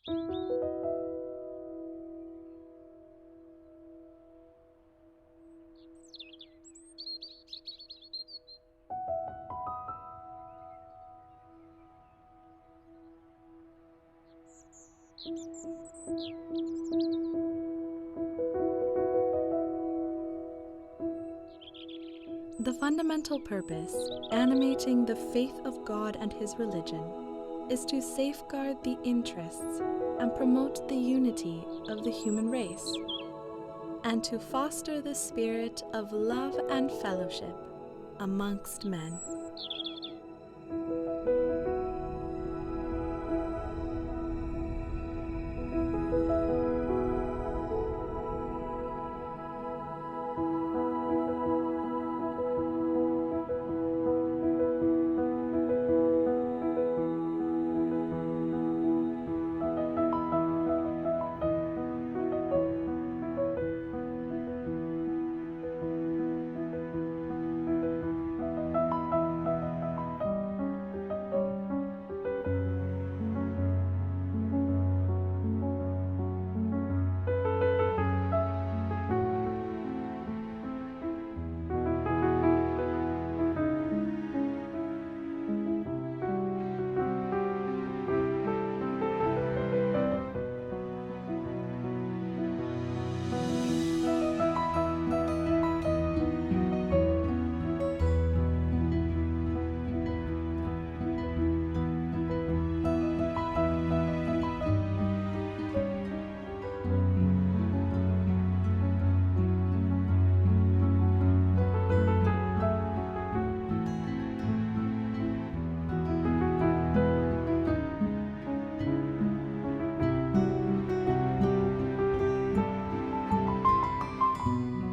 The fundamental purpose animating the faith of God and His religion is to safeguard the interests and promote the unity of the human race, and to foster the spirit of love and fellowship amongst men.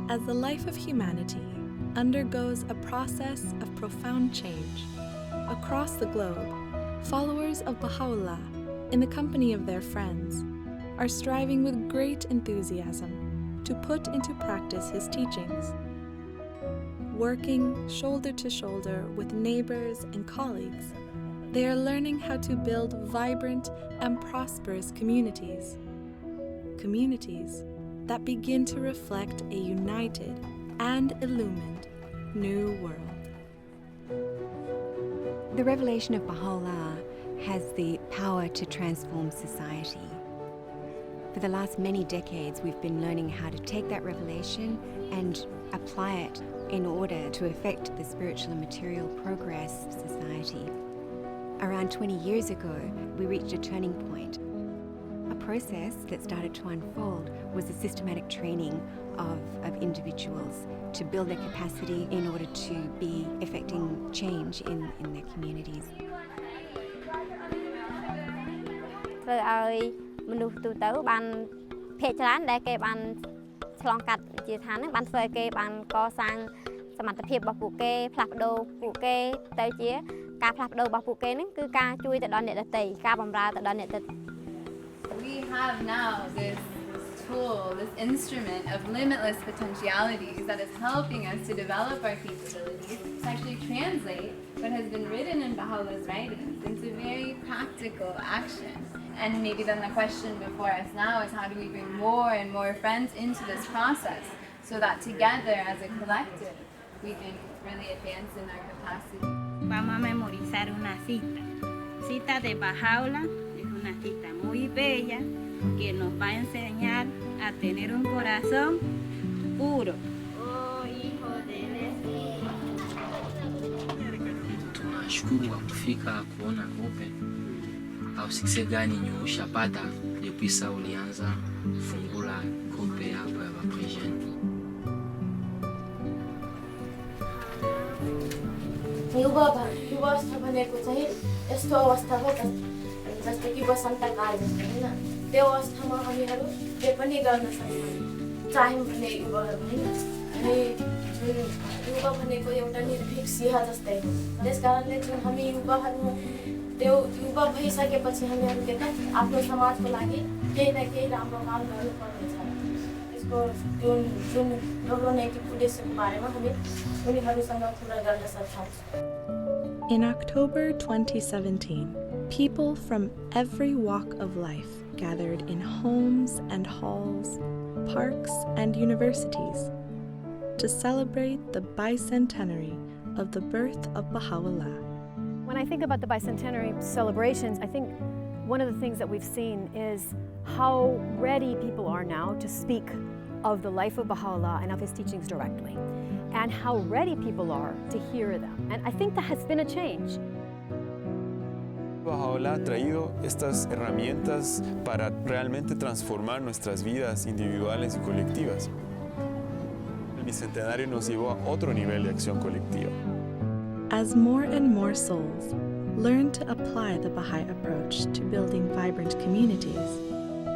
As the life of humanity undergoes a process of profound change, across the globe, followers of Bahάoλλα, in the company of their friends, are striving with great enthusiasm to put into practice his teachings. Working shoulder to shoulder with neighbors and colleagues, they are learning how to build vibrant and prosperous communities. Communities that begin to reflect a united and illumined new world. The revelation of Bahāoλλà has the power to transform society. For the last many decades, we've been learning how to take that revelation and apply it in order to affect the spiritual and material progress of society. Around 20 years ago, we reached a turning point. A process that started to unfold was the systematic training of individuals to build their capacity in order to be effecting change in their communities. ធ្វើឲ្យមនុស្សទូទៅបានភាគច្រើនដែលគេបានឆ្លងកាត់ជាឋានហ្នឹងបានធ្វើឲ្យគេបានកសាងសមត្ថភាពរបស់ពួកគេផ្លាស់ប្ដូរពួកគេទៅជាការផ្លាស់ប្ដូររបស់ពួកគេហ្នឹងគឺការជួយទៅដល់អ្នកដទៃការបម្រើទៅដល់អ្នកដទៃ We have now this tool, this instrument of limitless potentialities that is helping us to develop our capabilities to actually translate what has been written in Bahāoλλà's writings into very practical action. And maybe then the question before us now is how do we bring more and more friends into this process so that together as a collective we can really advance in our capacity. Vamos a memorizar una cita de Bahāoλλà. Una cita muy bella que nos va a enseñar a tener un corazón puro. Oh, hijo del Espíritu. Tunashukuru kwa kufika kuona kope au sikise gani nyushapata depuis ulianza fungula kope hapa ya Bapresien. युवा अवस्था भनेको चाहिँ यस्तो अवस्था हो जस्तै कि वसन्तकाल जस्तो हैन त्यो अवस्थामा हामीहरू जे पनि गर्न सक्छौँ चाह्यौँ भने युवाहरू हैन अनि जुन युवा भनेको एउटा निर्भीक सिंह जस्तै हो त्यसकारणले जुन हामी युवाहरू त्यो युवा भइसकेपछि हामीहरू के त आफ्नो समाजको लागि केही न केही राम्रो काम गर्नुपर्ने छ त्यसको जुन हाम्रो नैतिक उद्देश्यको बारेमा हामी उनीहरूसँग कुरा गर्न सक्छौँ. In October 2017, People from every walk of life gathered in homes and halls, parks and universities to celebrate the bicentenary of the birth of Baha'u'llah. When I think about the bicentenary celebrations, I think one of the things that we've seen is how ready people are now to speak of the life of Baha'u'llah and of his teachings directly, and how ready people are to hear them. And I think that has been a change. Baha'u'llah ha traído estas herramientas para realmente transformar nuestras vidas individuales y colectivas. El bicentenario nos llevó a otro nivel de acción colectiva. As more and more souls learn to apply the Baha'i approach to building vibrant communities,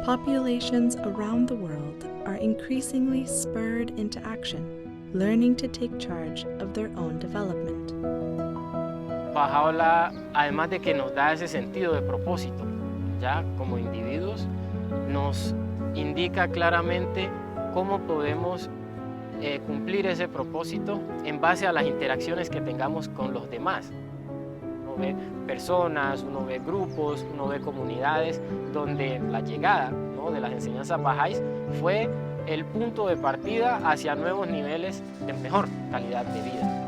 populations around the world are increasingly spurred into action, learning to take charge of their own development. Baha'u'llah, además de que nos da ese sentido de propósito, ya como individuos, nos indica claramente cómo podemos cumplir ese propósito en base a las interacciones que tengamos con los demás. Uno ve personas, uno ve grupos, uno ve comunidades donde la llegada, ¿no?, de las enseñanzas bahá'ís fue el punto de partida hacia nuevos niveles de mejor calidad de vida.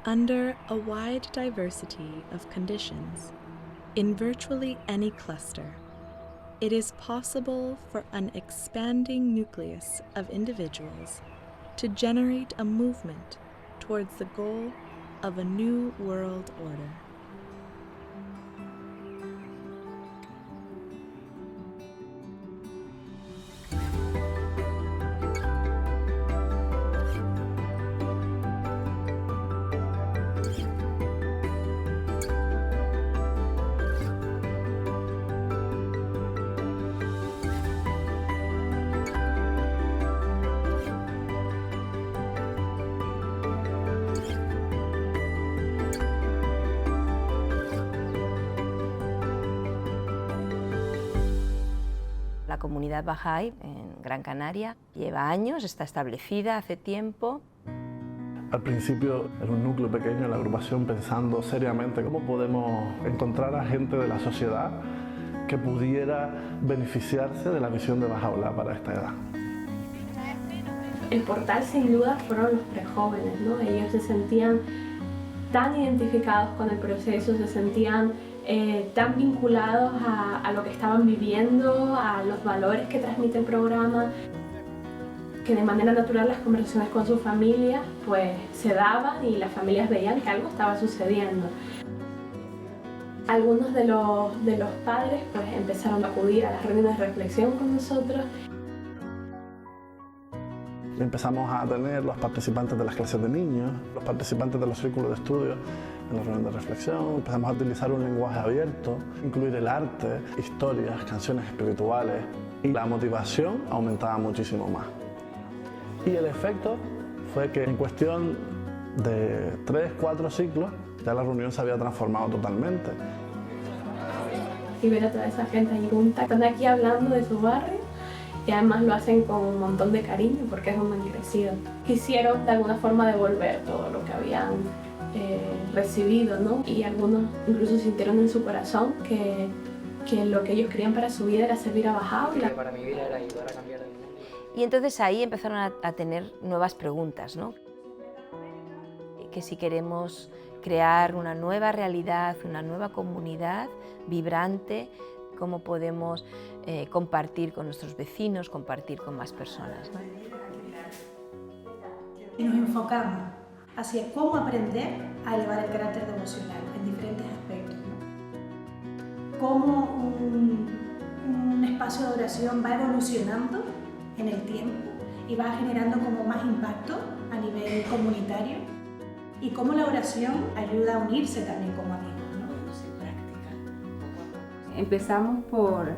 Under a wide diversity of conditions, in virtually any cluster, it is possible for an expanding nucleus of individuals to generate a movement towards the goal of a new world order. La comunidad Bahá'í en Gran Canaria lleva años, está establecida hace tiempo. Al principio era un núcleo pequeño en la agrupación pensando seriamente cómo podemos encontrar a gente de la sociedad que pudiera beneficiarse de la misión de Baha'u'llah para esta edad. El portal sin duda fueron los prejóvenes, ¿no? Ellos se sentían tan identificados con el proceso, se sentían tan vinculados a lo que estaban viviendo, a los valores que transmite el programa, que de manera natural las conversaciones con sus familias pues se daban y las familias veían que algo estaba sucediendo. Algunos de los padres pues empezaron a acudir a las reuniones de reflexión con nosotros. Empezamos a tener los participantes de las clases de niños, los participantes de los círculos de estudio en la reunión de reflexión. Empezamos a utilizar un lenguaje abierto, incluir el arte, historias, canciones espirituales, y la motivación aumentaba muchísimo más. Y el efecto fue que en cuestión de 3-4 ciclos ya la reunión se había transformado totalmente. Y ver a toda esa gente ahí junta, están aquí hablando de su barrio y además lo hacen con un montón de cariño porque es donde han crecido. Quisieron de alguna forma devolver todo lo que habían recibido, ¿no? Y algunos incluso sintieron en su corazón que lo que ellos querían para su vida era servir a Baha'u'llah. Para mi vida era ayudar a cambiar el mundo. Y entonces ahí empezaron a tener nuevas preguntas, ¿no? Que si queremos crear una nueva realidad, una nueva comunidad vibrante, cómo podemos compartir con nuestros vecinos, compartir con más personas, ¿no? Y nos enfocamos hacia cómo aprender a elevar el carácter devocional en diferentes aspectos, ¿no? Como un espacio espacio de oración va evolucionando en el tiempo y va generando como más impacto a nivel comunitario y cómo la oración ayuda a unirse también como amigos, ¿no? Se practica. Empezamos por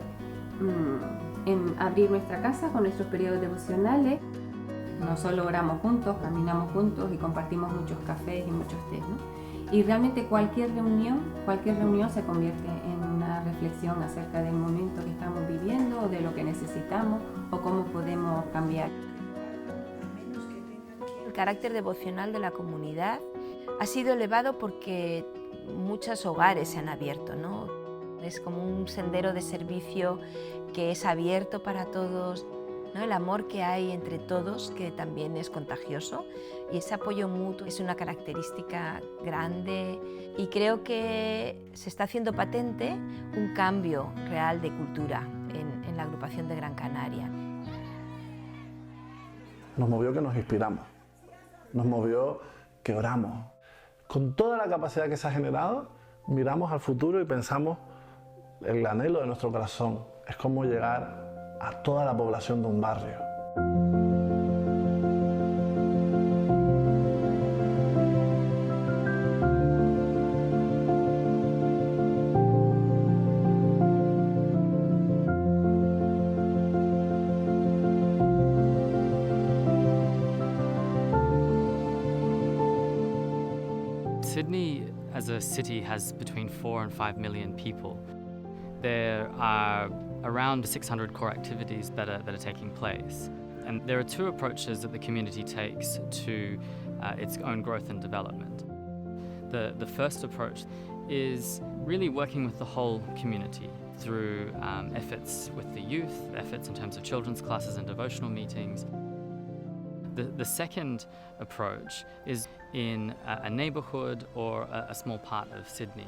abrir nuestra casa con nuestros periodos devocionales. No solo oramos juntos, caminamos juntos y compartimos muchos cafés y muchos tés, ¿no? Y realmente cualquier reunión se convierte en una reflexión acerca del momento que estamos viviendo, o de lo que necesitamos o cómo podemos cambiar. El carácter devocional de la comunidad ha sido elevado porque muchos hogares se han abierto, ¿no? Es como un sendero de servicio que es abierto para todos, ¿no? El amor que hay entre todos, que también es contagioso, y ese apoyo mutuo es una característica grande, y creo que se está haciendo patente un cambio real de cultura en la agrupación de Gran Canaria. Nos movió que nos inspiramos, nos movió que oramos. Con toda la capacidad que se ha generado, miramos al futuro y pensamos el anhelo de nuestro corazón es cómo llegar a toda la población de un barrio. Sydney as a city has between 4 and 5 million people. There are around 600 core activities that are taking place. And there are two approaches that the community takes to its own growth and development. The first approach is really working with the whole community through efforts with the youth, efforts in terms of children's classes and devotional meetings. The second approach is in a neighbourhood or a small part of Sydney.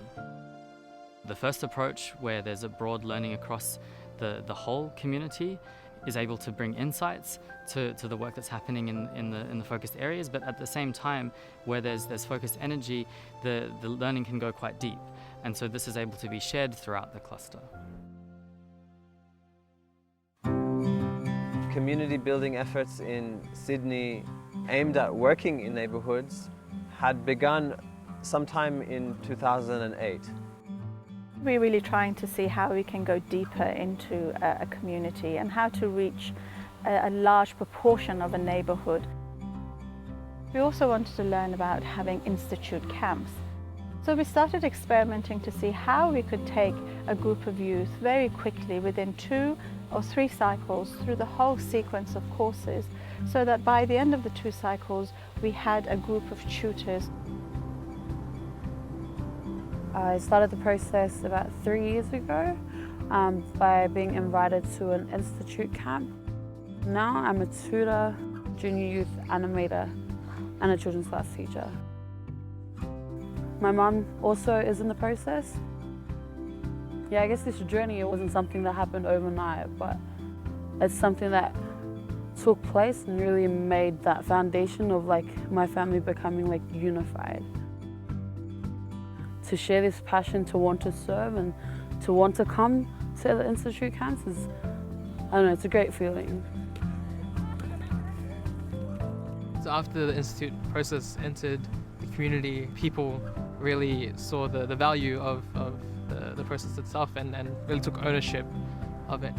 The first approach, where there's a broad learning across the whole community, is able to bring insights to the work that's happening in the focused areas, but at the same time, where there's focused energy, the learning can go quite deep. And so this is able to be shared throughout the cluster. Community building efforts in Sydney aimed at working in neighbourhoods had begun sometime in 2008. We're really trying to see how we can go deeper into a community and how to reach a large proportion of a neighbourhood. We also wanted to learn about having institute camps. So we started experimenting to see how we could take a group of youth very quickly within 2 or 3 cycles through the whole sequence of courses, so that by the end of the 2 cycles we had a group of tutors. I started the process about 3 years ago by being invited to an institute camp. Now I'm a tutor, junior youth animator and a children's class teacher. My mum also is in the process. Yeah, I guess this journey, it wasn't something that happened overnight, but it's something that took place and really made that foundation of like my family becoming like unified. To share this passion to want to serve and to want to come to the institute camps is, I don't know, it's a great feeling. So after the institute process entered the community, people really saw the value of the process itself and really took ownership of it.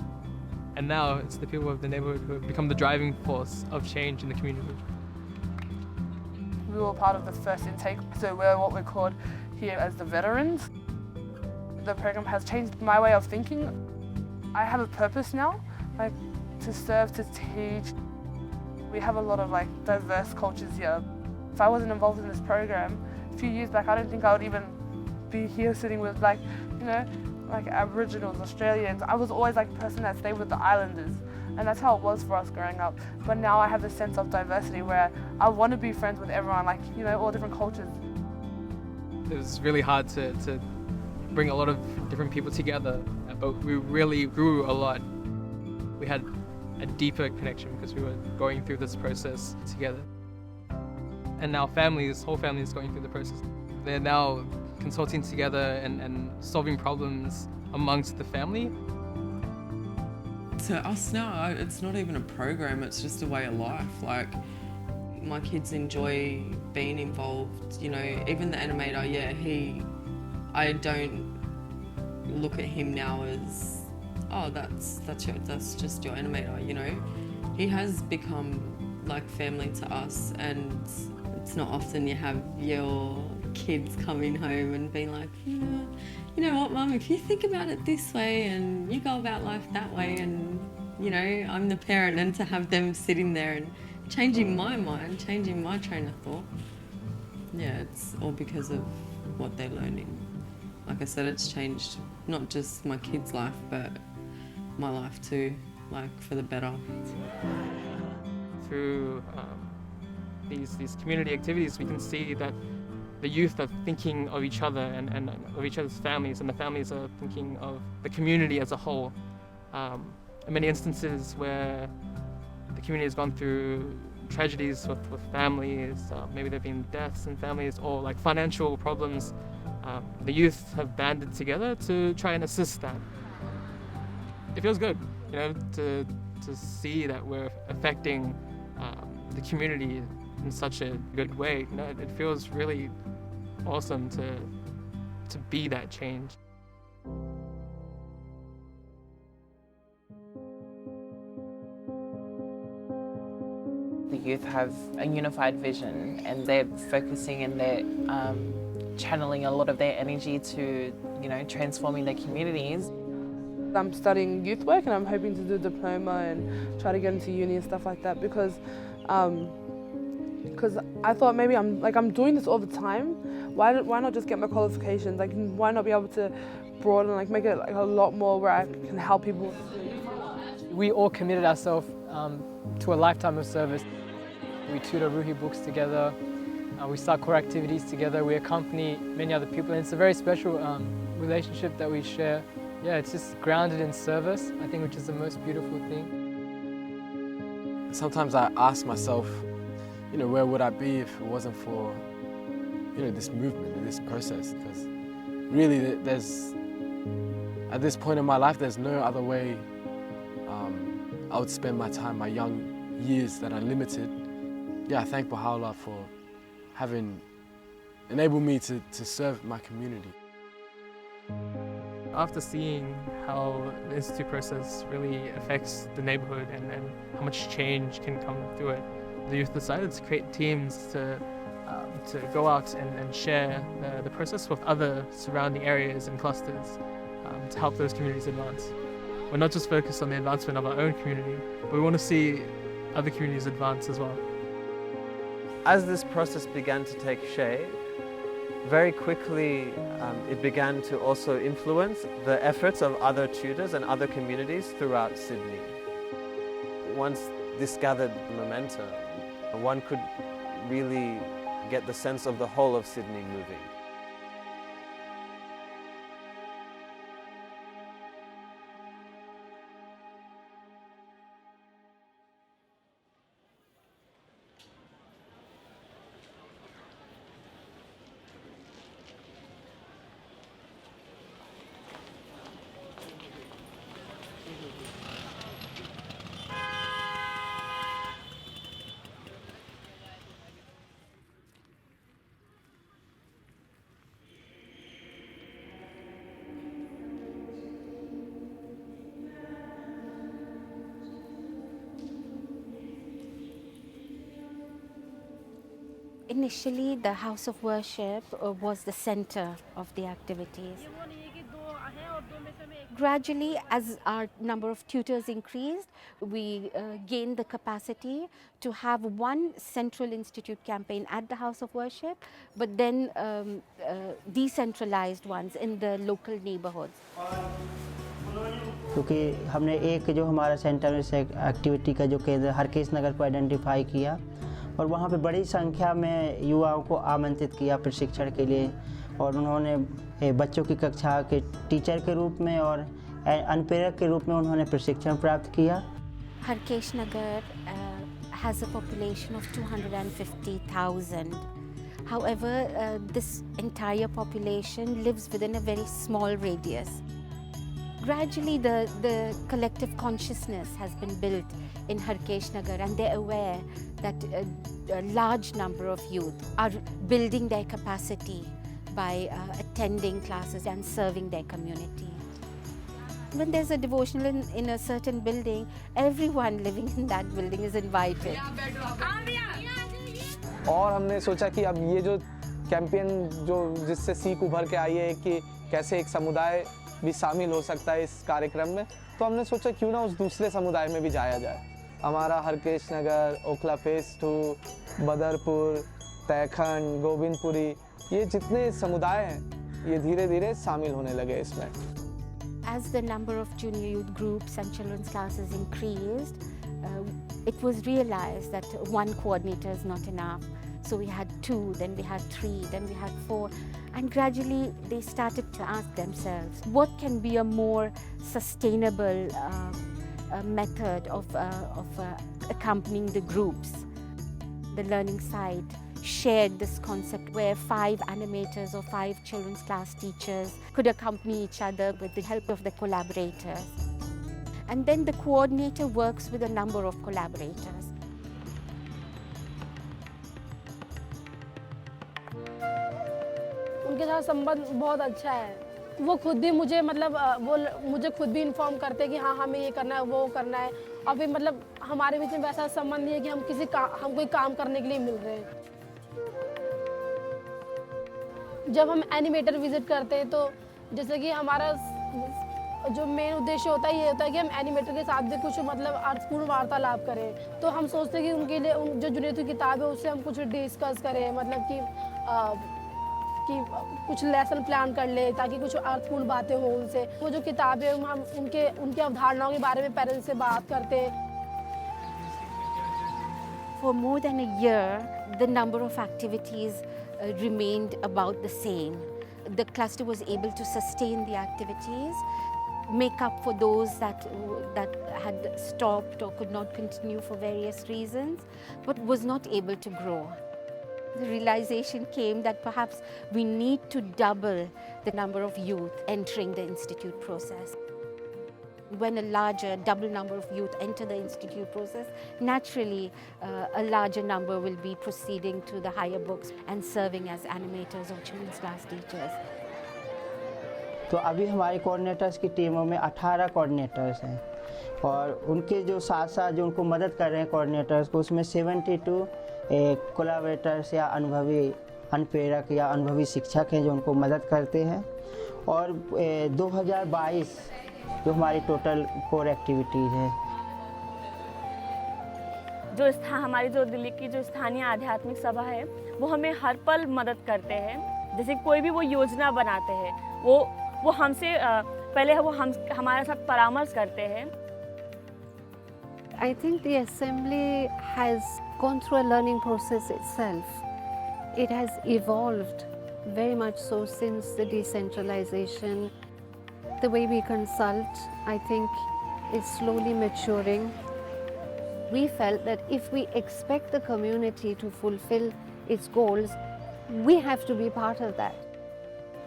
And now it's the people of the neighborhood who have become the driving force of change in the community. We were part of the first intake, so we're what we're called here as the veterans. The program has changed my way of thinking. I have a purpose now, like to serve, to teach. We have a lot of like diverse cultures here. If I wasn't involved in this program a few years back, I don't think I would even be here sitting with like, you know, like Aboriginals, Australians. I was always like the person that stayed with the islanders, and that's how it was for us growing up. But now I have this sense of diversity where I want to be friends with everyone, like, you know, all different cultures. It was really hard to bring a lot of different people together, but we really grew a lot. We had a deeper connection because we were going through this process together. And now whole family is going through the process. They're now consulting together and solving problems amongst the family. to us now, it's not even a program, it's just a way of life. Like, my kids enjoy being involved, you know, even the animator, I don't look at him now as, oh, that's just your animator, you know. He has become like family to us, and it's not often you have your kids coming home and being like, you know what, Mum, if you think about it this way and you go about life that way, and, you know, I'm the parent, and to have them sitting there and changing my mind, changing my train of thought. Yeah, it's all because of what they're learning. Like I said, it's changed not just my kids' life, but my life too, like for the better. Through these community activities, we can see that the youth are thinking of each other and of each other's families, and the families are thinking of the community as a whole. In many instances where the community has gone through tragedies with families, maybe there have been deaths in families or like financial problems, the youth have banded together to try and assist that. It feels good, you know, to see that we're affecting the community in such a good way. You know, it feels really awesome to be that change. The youth have a unified vision, and they're focusing and they're channeling a lot of their energy to, you know, transforming their communities. I'm studying youth work, and I'm hoping to do a diploma and try to get into uni and stuff like that, because I thought maybe I'm doing this all the time. Why not just get my qualifications? Like, why not be able to broaden, like make it like a lot more where I can help people? We all committed ourselves to a lifetime of service. We tutor Ruhi books together. We start core activities together. We accompany many other people, and it's a very special relationship that we share. Yeah, it's just grounded in service, I think, which is the most beautiful thing. Sometimes I ask myself, you know, where would I be if it wasn't for, you know, this movement and this process? Because really, at this point in my life, there's no other way I would spend my time, my young years that are limited. Yeah, I thank Bahάολλα for having enabled me to serve my community. After seeing how the Institute process really affects the neighborhood and how much change can come through it, the youth decided to create teams to go out and share the process with other surrounding areas and clusters to help those communities advance. We're not just focused on the advancement of our own community, but we want to see other communities advance as well. As this process began to take shape, very quickly it began to also influence the efforts of other tutors and other communities throughout Sydney. Once this gathered momentum, one could really get the sense of the whole of Sydney moving. Initially, the house of worship was the center of the activities. Gradually, as our number of tutors increased, we gained the capacity to have one central institute campaign at the house of worship, but then decentralized ones in the local neighborhoods. क्योंकि हमने एक जो हमारा centre से activity का जो केंद्र हरकेश नगर को आइडेंटिफाई किया और वहाँ पे बड़ी संख्या में युवाओं को आमंत्रित किया प्रशिक्षण के लिए, और उन्होंने बच्चों की कक्षा के टीचर के रूप में और अनुप्रेरक के रूप में उन्होंने प्रशिक्षण प्राप्त किया। हरकेश नगर has a population of 250,000. However, this entire population lives within a very small radius. Gradually, the collective consciousness has been built in Harkesh Nagar, and they're aware that a large number of youth are building their capacity by attending classes and serving their community. When there's a devotional in a certain building, everyone living in that building is invited. और हमने सोचा कि अब ये जो campaign जो जिससे सीख उभर के आई है कि कैसे एक समुदाय भी शामिल हो सकता है इस कार्यक्रम में, तो हमने सोचा क्यों ना उस दूसरे समुदाय में भी जाया जाए। हमारा हरकेश नगर, ओखला फेस 2, बदरपुर, तैखंड, गोविंदपुरी, ये जितने समुदाय हैं ये धीरे धीरे शामिल होने लगे इसमें। As the number of junior youth groups and children's classes increased, it was realized that one coordinator is not enough. So we had 2, then we had 3, then we had 4, and gradually they started to ask themselves, what can be a more sustainable method of accompanying the groups? The learning site shared this concept where 5 animators or 5 children's class teachers could accompany each other with the help of the collaborators. And then the coordinator works with a number of collaborators. उनके साथ संबंध बहुत अच्छा है। वो खुद भी मुझे वो मुझे खुद भी इन्फॉर्म करते हैं कि हाँ हमें ये करना है, वो करना है, और फिर हमारे बीच में वैसा संबंध नहीं है कि हम कोई काम करने के लिए मिल रहे हैं। जब हम एनिमेटर विजिट करते हैं तो जैसे कि हमारा जो मेन उद्देश्य होता है ये होता है कि हम एनिमेटर के साथ भी कुछ अर्थपूर्ण वार्तालाप करें। तो हम सोचते हैं कि उनके लिए जो जूनियर की किताब है उससे हम कुछ डिस्कस करें, कि कुछ लेसन प्लान कर ले ताकि कुछ अर्थपूर्ण बातें हो उनसे। वो जो किताब है हम उनकी अवधारणाओं के बारे में पेरेंट्स से बात करते हैं। For more than a year, the number of activities remained about the same. The cluster was able to sustain the activities, make up for those that had stopped or could not continue for various reasons, but was not able to grow. The realization came that perhaps we need to double the number of youth entering the institute process. When a larger, double number of youth enter the institute process, naturally a larger number will be proceeding to the higher books and serving as animators or children's class teachers. तो अभी हमारे coordinators की टीमों में 18 coordinators हैं और उनके जो साथ साथ जो उनको मदद कर रहे हैं कोऑर्डिनेटर्स को, उसमें 72 कोलैबोरेटर्स या अनुभवी अनुप्रेरक या अनुभवी शिक्षक हैं जो उनको मदद करते हैं। और 2022 जो हमारी टोटल कोर एक्टिविटीज़ है। हमारी जो दिल्ली की जो स्थानीय आध्यात्मिक सभा है वो हमें हर पल मदद करते हैं। जैसे कोई भी वो योजना बनाते हैं वो हमसे पहले वो हमारे साथ परामर्श करते हैं। I think the assembly has gone through a learning process itself. It has evolved very much so since the decentralization. The way we consult, I think, is slowly maturing. We felt that if we expect the community to fulfill its goals, we have to be part of that.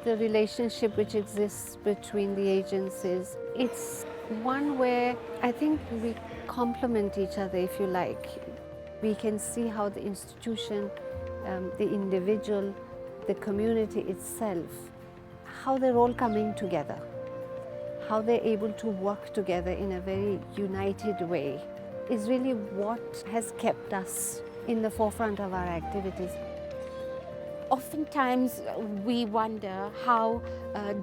The relationship which exists between the agencies, it's one where I think we complement each other, if you like. We can see how the institution, the individual, the community itself, how they're all coming together, how they're able to work together in a very united way is really what has kept us in the forefront of our activities. Oftentimes we wonder how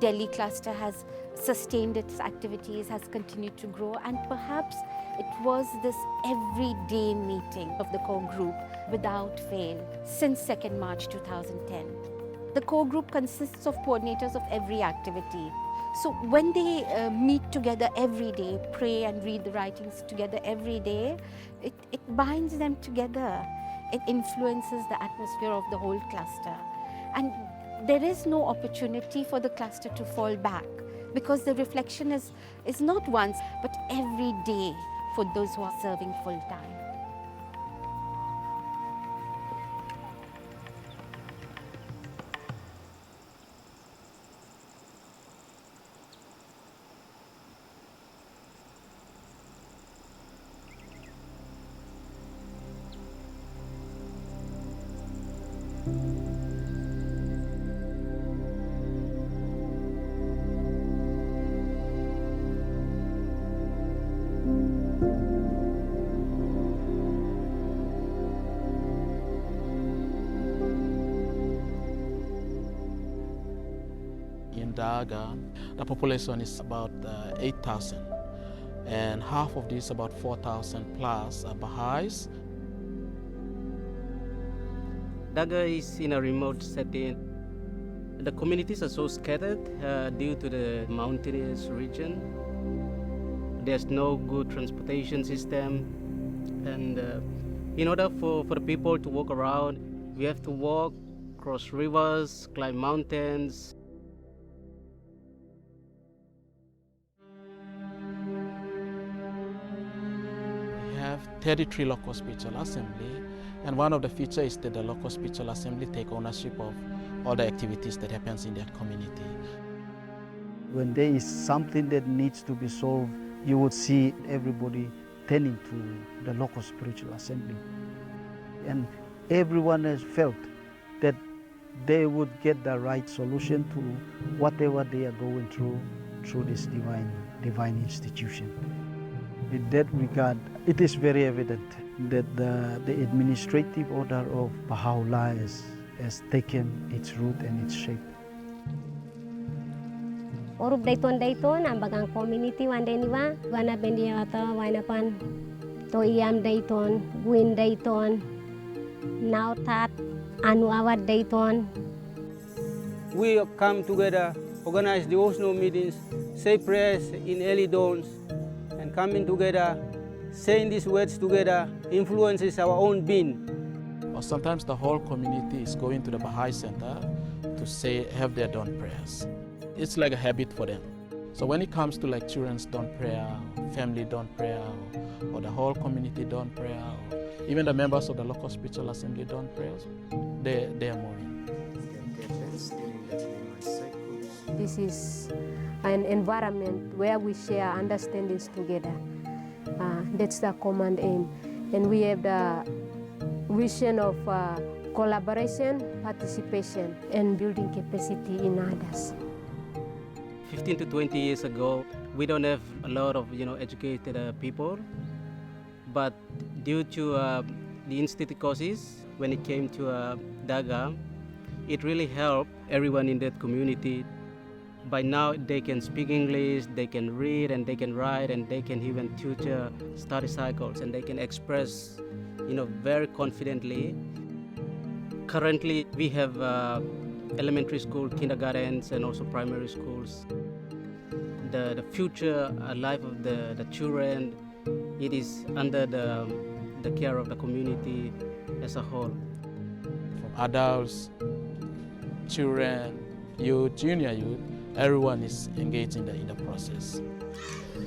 Delhi cluster has sustained its activities, has continued to grow, and perhaps it was this everyday meeting of the core group without fail since 2nd March 2010. The core group consists of coordinators of every activity. So when they meet together every day, pray and read the writings together every day, it binds them together. It influences the atmosphere of the whole cluster. And there is no opportunity for the cluster to fall back because the reflection is not once, but every day for those who are serving full time. Daga, the population is about 8,000. And half of these, about 4,000 plus, are Baha'is. Daga is in a remote setting. The communities are so scattered due to the mountainous region. There's no good transportation system. And in order for the people to walk around, we have to walk, cross rivers, climb mountains. We have 33 local spiritual assembly, and one of the features is that the local spiritual assembly take ownership of all the activities that happens in their community. When there is something that needs to be solved, you would see everybody turning to the local spiritual assembly. And everyone has felt that they would get the right solution to whatever they are going through this divine institution. In that regard, it is very evident that the administrative order of Bahάολλα has taken its root and its shape. Orup dayton ang bagang community wan deniwa wana bendiata wana pan to iam dayton win dayton now tat anu awat dayton. We have come together, organize devotional meetings, say prayers in early dawns, and coming together, saying these words together influences our own being. Or sometimes the whole community is going to the Baha'i center to have their dawn prayers. It's like a habit for them. So when it comes to like children's dawn prayer, family dawn prayer, or the whole community dawn prayer, or even the members of the local spiritual assembly dawn prayers, they are moving. This is an environment where we share understandings together. That's the common aim. And we have the vision of collaboration, participation, and building capacity in others. 15 to 20 years ago, we don't have a lot of educated people, but due to the institute courses, when it came to Daga, it really helped everyone in that community. By now, they can speak English, they can read, and they can write, and they can even tutor study cycles, and they can express, very confidently. Currently, we have elementary school, kindergartens, and also primary schools. The future life of the children, it is under the care of the community as a whole. From adults, children, youth, junior youth, everyone is engaged in the process.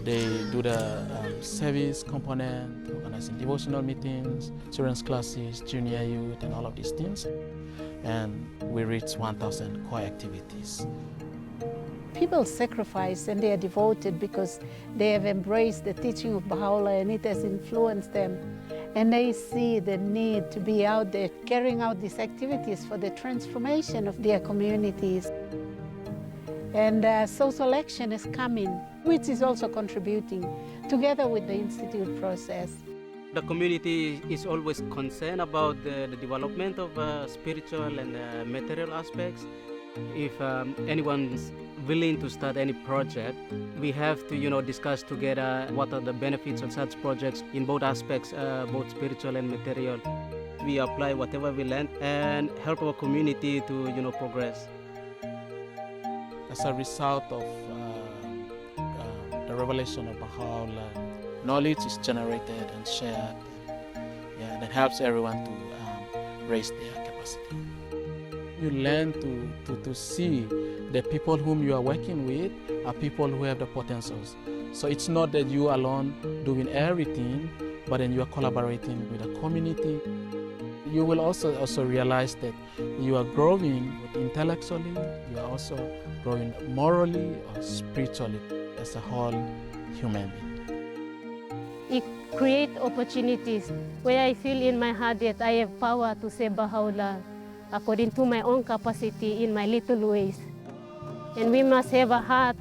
They do the service component, organizing devotional meetings, children's classes, junior youth, and all of these things. And we reach 1,000 core activities. People sacrifice and they are devoted because they have embraced the teaching of Bahāoλλà and it has influenced them. And they see the need to be out there carrying out these activities for the transformation of their communities. And social action is coming, which is also contributing together with the institute process. The community is always concerned about the development of spiritual and material aspects. If anyone's willing to start any project, we have to discuss together what are the benefits of such projects in both aspects, both spiritual and material. We apply whatever we learn and help our community to progress. As a result of the revelation of Bahāoλλà, knowledge is generated and shared, that helps everyone to raise their capacity. You learn to see the people whom you are working with are people who have the potentials. So it's not that you alone doing everything, but then you are collaborating with the community. You will also realize that you are growing intellectually, you are also growing morally or spiritually as a whole human being. It creates opportunities where I feel in my heart that I have power to serve Bahāoλλà according to my own capacity in my little ways. And we must have a heart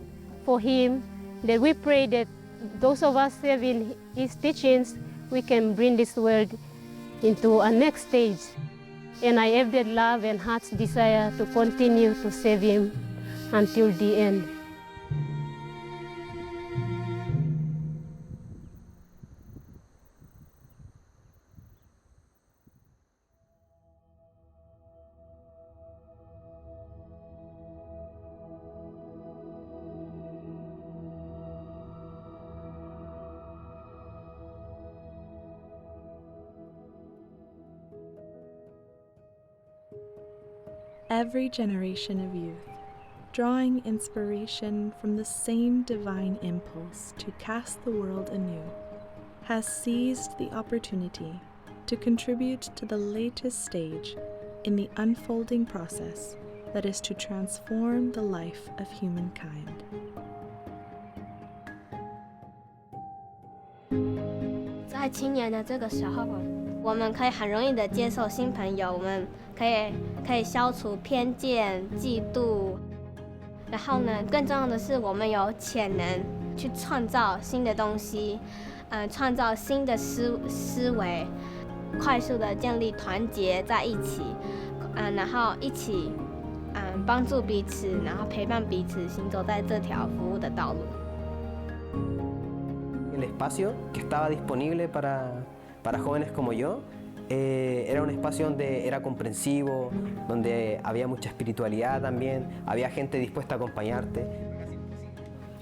for him, that we pray that those of us serving his teachings, we can bring this world into a next stage. And I have that love and heart's desire to continue to serve him until the end. Every generation of youth, drawing inspiration from the same divine impulse to cast the world anew, has seized the opportunity to contribute to the latest stage in the unfolding process that is to transform the life of humankind. 在青年的这个时候，我们可以很容易的接受新朋友，我们可以消除偏见、嫉妒。然后呢，更重要的是，我们有潜能去创造新的东西，创造新的思维，快速的建立团结在一起，然后一起帮助彼此，然后陪伴彼此，行走在这条服务的道路。 El espacio que estaba disponible para jóvenes como yo era un espacio donde era comprensivo, donde había mucha espiritualidad también, había gente dispuesta a acompañarte.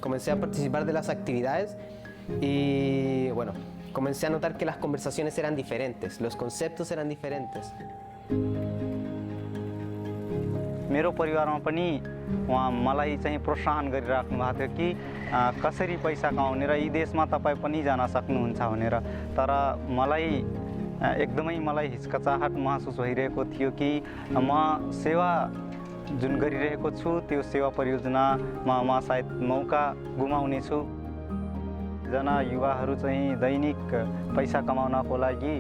Comencé a participar de las actividades y bueno, comencé a notar que las conversaciones eran diferentes, los conceptos eran diferentes. मेरो परिवारमा पनि उहाँ मलाई चाहिँ प्रोत्साहन गरिराख्नु भएको थियो कि कसरी पैसा कमाउने र यी देशमा तपाईँ पनि जान सक्नुहुन्छ भनेर तर एकदमै मलाई हिचकचाहट महसुस भइरहेको थियो कि म सेवा जुन गरिरहेको छु त्यो सेवा परियोजनामा म सायद मौका गुमाउने छु जना युवाहरू चाहिँ दैनिक पैसा कमाउनको लागि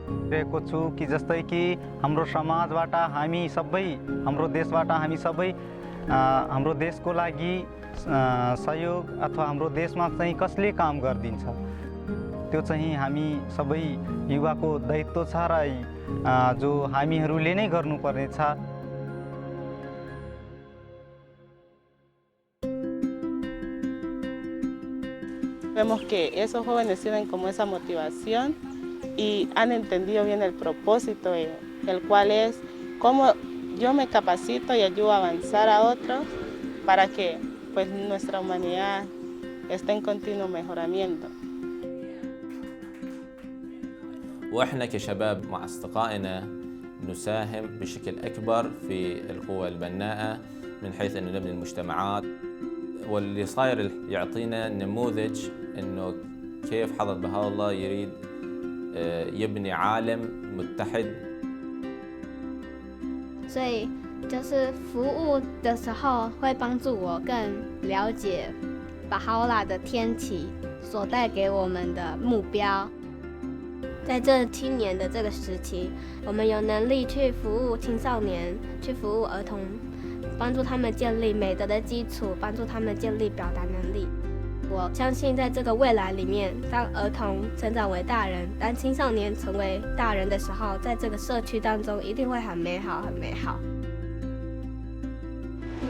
रहेको छु कि जस्तै कि हाम्रो समाजबाट हामी सबै हाम्रो देशबाट हामी सबै हाम्रो देशको लागि सहयोग अथवा हाम्रो देशमा चाहिँ कसले काम गर्दिन्छ त्यो चाहिँ हामी सबै युवाको दायित्व छ र जो हामीहरूले नै गर्नुपर्ने छ Vemos que esos jóvenes tienen como esa motivación y han entendido bien el propósito, el cual es cómo yo me capacito y ayudo a avanzar a otros para que pues, nuestra humanidad esté en continuo mejoramiento. وإحنا كشباب مع أصدقائنا نساهم بشكل أكبر في القوى البناءة من حيث أنه نبني المجتمعات واللي صاير يعطينا نموذج أنه كيف حضرة بهاءالله يريد يبني عالم متحد. 所以就是服务的时候会帮助我更了解巴哈欧拉的天启所带给我们的目标。在这青年的这个时期，我们有能力去服务青少年，去服务儿童，帮助他们建立美德的基础，帮助他们建立表达能力。我相信在这个未来里面，当儿童成长为大人，当青少年成为大人的时候，在这个社区当中一定会很美好，很美好。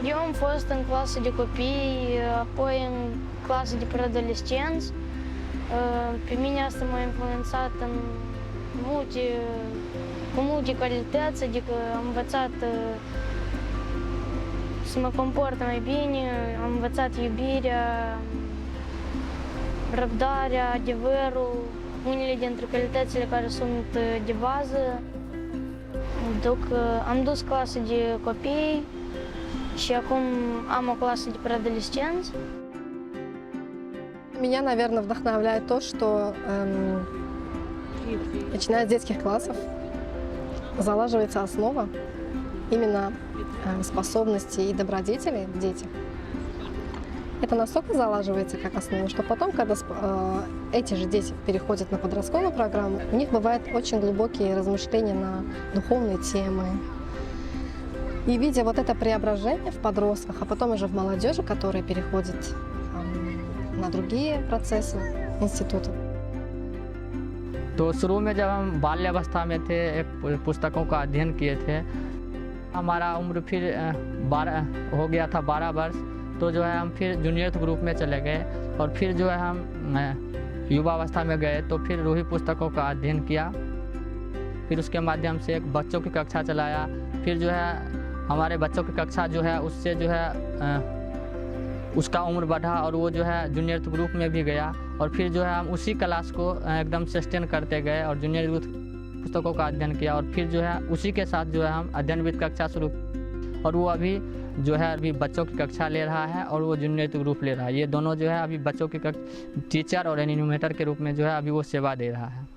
Eu am fost în clasă de copii, apoi în clasă de preadolescenți. Pe mine asta m-a influențat cu multe calități, adică am învățat să mă comport mai bine, am învățat iubirea, răbdarea, adevărul, unele dintre calitățile care sunt de bază. Am dus clasă de copii și acum am o clasă de preadolescenți. Меня, наверное, вдохновляет то, что начиная с детских классов залаживается основа именно способностей и добродетелей в детях. Это настолько залаживается как основа, что потом, когда эти же дети переходят на подростковую программу, у них бывают очень глубокие размышления на духовные темы. И видя вот это преображение в подростках, а потом уже в молодежи, которые переходят на другие процессы института. तो शुरू में जब हम बाल्यावस्था में थे एक पुस्तकों का अध्ययन किए थे हमारा उम्र फिर हो गया था 12 वर्ष, तो जो है हम फिर जूनियर ग्रुप में चले गए और फिर जो है हम युवावस्था में गए तो फिर रूही पुस्तकों का अध्ययन किया। फिर उसके माध्यम से एक बच्चों की कक्षा चलाया। फिर जो है हमारे बच्चों की कक्षा जो है उससे जो है उसका उम्र बढ़ा और वो जो है जूनियर ग्रुप में भी गया और फिर जो है हम उसी क्लास को एकदम सस्टेन करते गए और जूनियर पुस्तकों का अध्ययन किया और फिर जो है उसी के साथ जो है हम अध्ययनविद कक्षा शुरू और वो अभी जो है अभी बच्चों की कक्षा ले रहा है और वो जूनियर ग्रुप ले रहा है। ये दोनों जो है अभी बच्चों की टीचर और एनिमेटर के रूप में जो है अभी वो सेवा दे रहा है।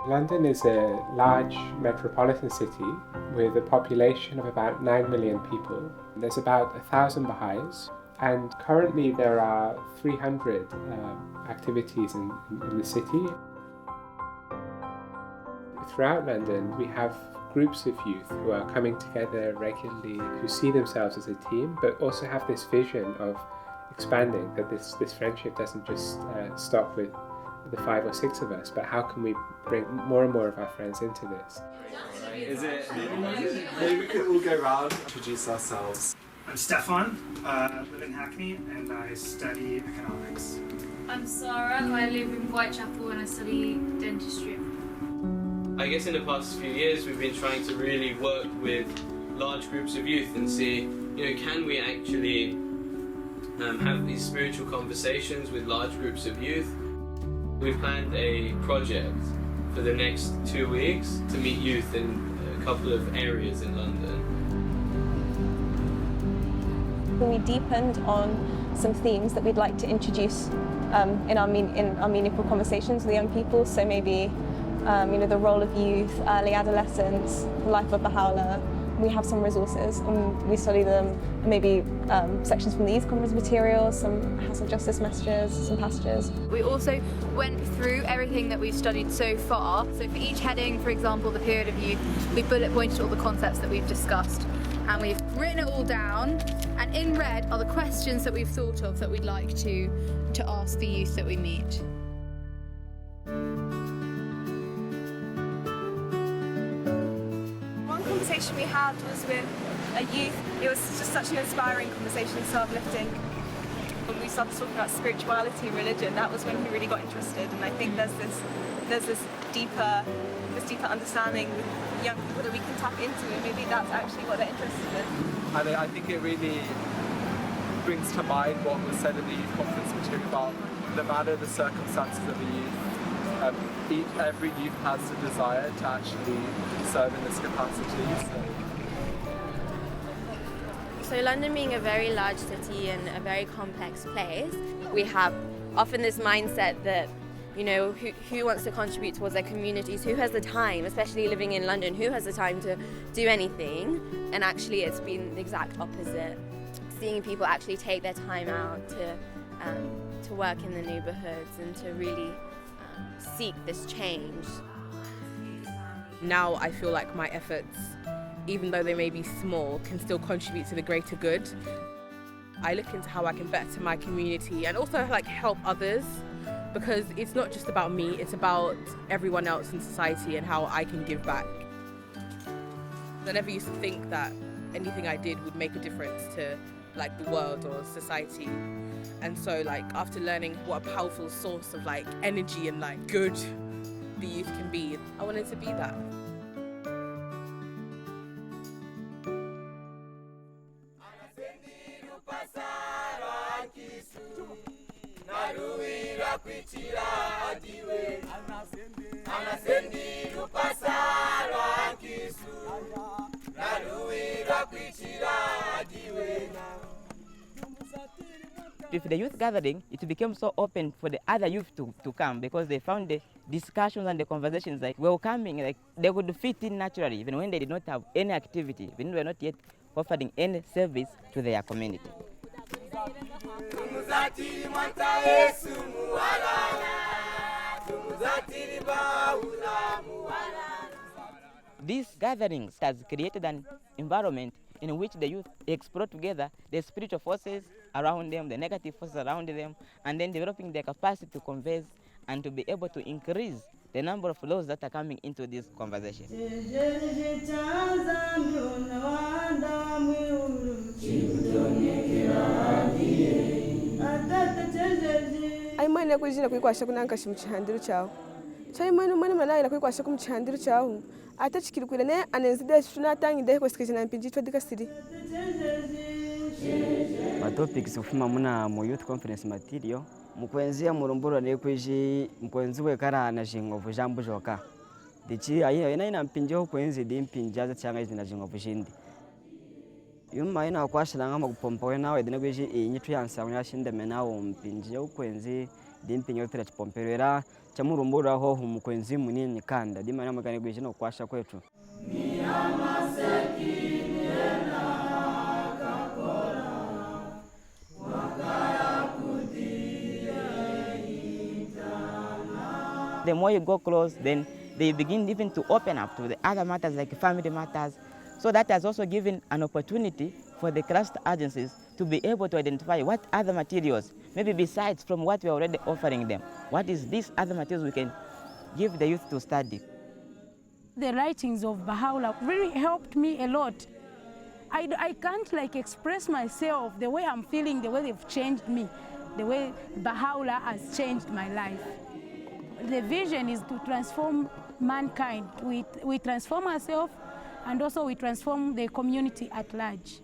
London is a large metropolitan city with a population of about 9 million people. There's about 1,000 Baha'is, and currently there are 300 activities in the city. Throughout London, we have groups of youth who are coming together regularly, who see themselves as a team, but also have this vision of expanding, that this friendship doesn't just stop with the 5 or 6 of us, but how can we bring more and more of our friends into this? Maybe we could all go around, introduce ourselves. I'm Stefan, I live in Hackney and I study economics. I'm Sarah, I live in Whitechapel and I study dentistry. I guess in the past few years we've been trying to really work with large groups of youth and see, can we actually have these spiritual conversations with large groups of youth. We've planned a project for the next 2 weeks to meet youth in a couple of areas in London. We deepened on some themes that we'd like to introduce in our meaningful conversations with young people. So maybe the role of youth, early adolescence, the life of Bachauer. We have some resources and we study them, maybe sections from these conference materials, some House of Justice messages, some passages. We also went through everything that we've studied so far. So for each heading, for example, the period of youth, we bullet pointed all the concepts that we've discussed and we've written it all down, and in red are the questions that we've thought of that we'd like to ask the youth that we meet. Conversation we had was with a youth. It was just such an inspiring conversation, so uplifting. When we started talking about spirituality and religion, that was when we really got interested. And I think there's this deeper understanding with young people that we can tap into, and maybe that's actually what they're interested in. And I think it really brings to mind what was said in the youth conference material about no matter the circumstances of the youth, every youth has the desire to actually serve in this capacity. So London being a very large city and a very complex place, we have often this mindset that, who wants to contribute towards their communities, who has the time, especially living in London, who has the time to do anything? And actually it's been the exact opposite. Seeing people actually take their time out to work in the neighbourhoods and to really seek this change. Now I feel like my efforts, even though they may be small, can still contribute to the greater good. I look into how I can better my community and also help others, because it's not just about me, it's about everyone else in society and how I can give back. I never used to think that anything I did would make a difference to the world or society. And so after learning what a powerful source of energy and good the youth can be, I wanted to be that. With the youth gathering, it became so open for the other youth to come, because they found the discussions and the conversations welcoming, they could fit in naturally, even when they did not have any activity, when they were not yet offering any service to their community. These gatherings has created an environment in which the youth explore together the spiritual forces around them, the negative forces around them, and then developing their capacity to converse and to be able to increase the number of laws that are coming into this conversation. Aimana kujina kuikwasha kunankashi muchihandiro chawo chaimana mwana malaya kuikwasha kumuchihandiro chawo atachikirukira ne anenzide tunatangide kwesikana mpinji twadikasiri matopics ufuma muna mu youth conference material mukwenzia murumburo ne kweji mukwenziwe kara na jingovu jambu joka dichi ayi ina mpinji ho kwenzi di mpinji za cyanga izina jingovu jindi yuma ina kwashira ngama kupompa nawe dine kweji inyitu yansa yashinde menawo mpinji ho kwenzi di mpinji otera chipomperera cha murumburo ho mukwenzi munini kanda di mana magane kweji no kwasha kwetu The more you go close, then they begin even to open up to the other matters like family matters. So that has also given an opportunity for the cluster agencies to be able to identify what other materials, maybe besides from what we are already offering them, what is these other materials we can give the youth to study. The writings of Bahάολλα really helped me a lot. I can't express myself the way I'm feeling, the way they've changed me, the way Bahάολλα has changed my life. The vision is to transform mankind. We transform ourselves and also we transform the community at large.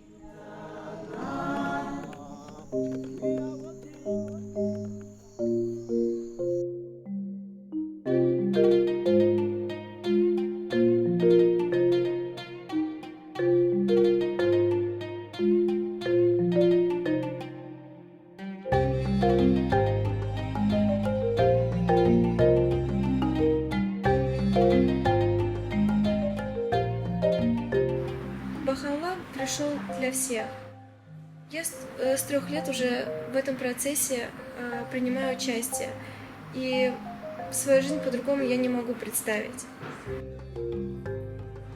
Бахаоλλа пришел для всех. Я с 3 лет уже в этом процессе принимаю участие, и свою жизнь по-другому я не могу представить.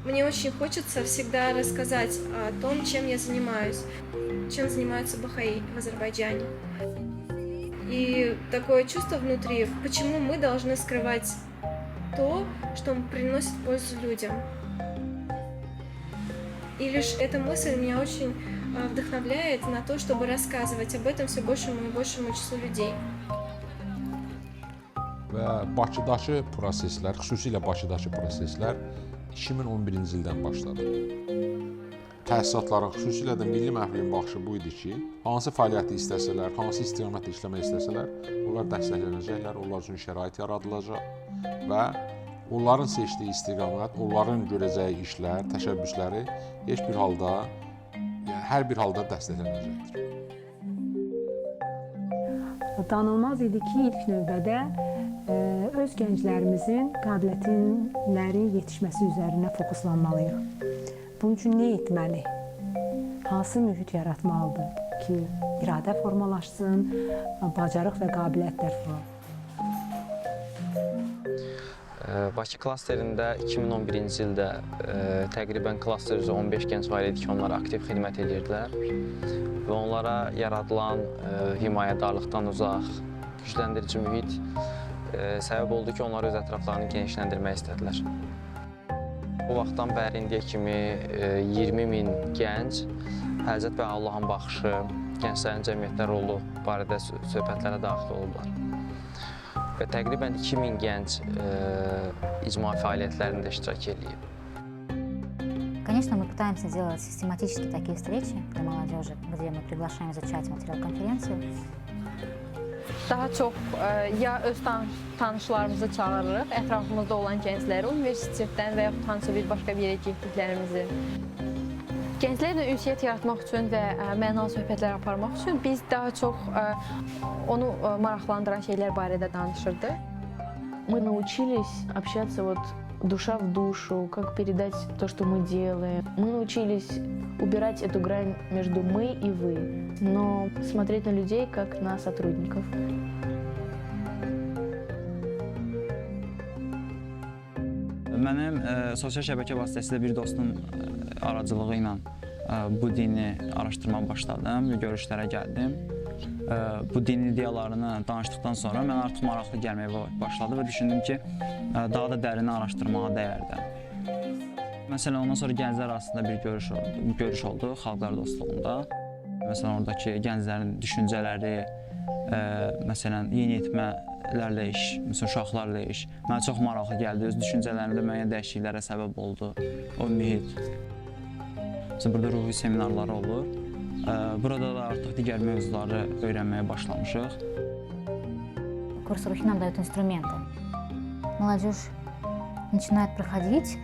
Мне очень хочется всегда рассказать о том, чем я занимаюсь, чем занимаются бахаи в Азербайджане. И такое чувство внутри, почему мы должны скрывать то, что приносит пользу людям. И лишь эта мысль меня очень вдохновляет на то, чтобы рассказывать об этом все большему и большему числу людей. Və Bakıdakı proseslər, xüsusilə Bakıdakı proseslər 2011-ci ildən başladı. Təsisatların, xüsusilə də milli məhviliyin baxışı bu idi ki, hansı fəaliyyəti istəsələr, hansı istiqamətdə işləmək istəsələr, onlar dəstəklənəcəklər, onlar üçün şərait yaradılacaq və onların seçdiyi istiqamət, onların görəcəyi işlər, təşəbbüsləri heç bir halda, yəni hər bir halda dəstəklənəcəkdir. Danılmaz idi ki, ilk növbədə öz gənclərimizin qabiliyyətlərin yetişməsi üzərinə fokuslanmalıyıq. Bunun üçün nə etməli? Hansı mühit yaratmalıdır ki, iradə formalaşsın, bacarıq və qabiliyyətlər formalaşsın? Bakı klasterində 2011-ci ildə təqribən klaster üzrə 15 gənc var idi ki, onlar aktiv xidmət edirdilər və onlara yaradılan himayədarlıqdan uzaq, gücləndirici mühit səbəb oldu ki, onlar öz ətraflarını genişləndirmək istədilər. Bu vaxtdan bəri indiyə kimi 20 min gənc Həzrət və Allahın baxışı, gənclərin cəmiyyətdə rolu barədə söhbətlərə daxil olublar. Və təqribən 2000 gənc icma fəaliyyətlərində iştirak edib. Конечно, мы пытаемся делать систематически такие встречи для молодежи, где мы приглашаем изучать материал конференции. Daha çox ya öz tanışlarımızı çağırırıq, ətrafımızda olan gəncləri, universitetdən və yaxud hansısa bir başqa bir yerə getdiklərimizi. Gənclərlə ünsiyyət yaratmaq üçün və mənalı söhbətlər aparmaq üçün biz daha çox onu maraqlandıran şeylər barədə danışırdıq. Мы научились общаться душа в душу, как передать то, что мы делаем. Мы научились убирать эту грань между мы и вы, но смотреть на людей как на сотрудников. Mənim sosial şəbəkə vasitəsilə bir dostum aracılığı ilə bu dini araşdırmağa başladım, görüşlərə gəldim. Bu din ideyalarını danışdıqdan sonra mən artıq maraqlı gəlməyə başladı və düşündüm ki, daha da dərin araşdırmağa dəyərdi. Məsələn, ondan sonra gənclər arasında bir görüş oldu xalqlar dostluğunda. Məsələn, oradakı gənclərin düşüncələri, məsələn, yeniyetmələrlə iş, məsələn, uşaqlarla iş mənə çox maraqlı gəldi. Öz düşüncələrində müəyyən dəyişikliklərə səbəb oldu o mühit. Məsələn, burada ruhi seminarları olur. Burada da artıq digər mövzuları öyrənməyə başlamışıq. Курс рухи нам дают инструменты. Молодежь начинает проходить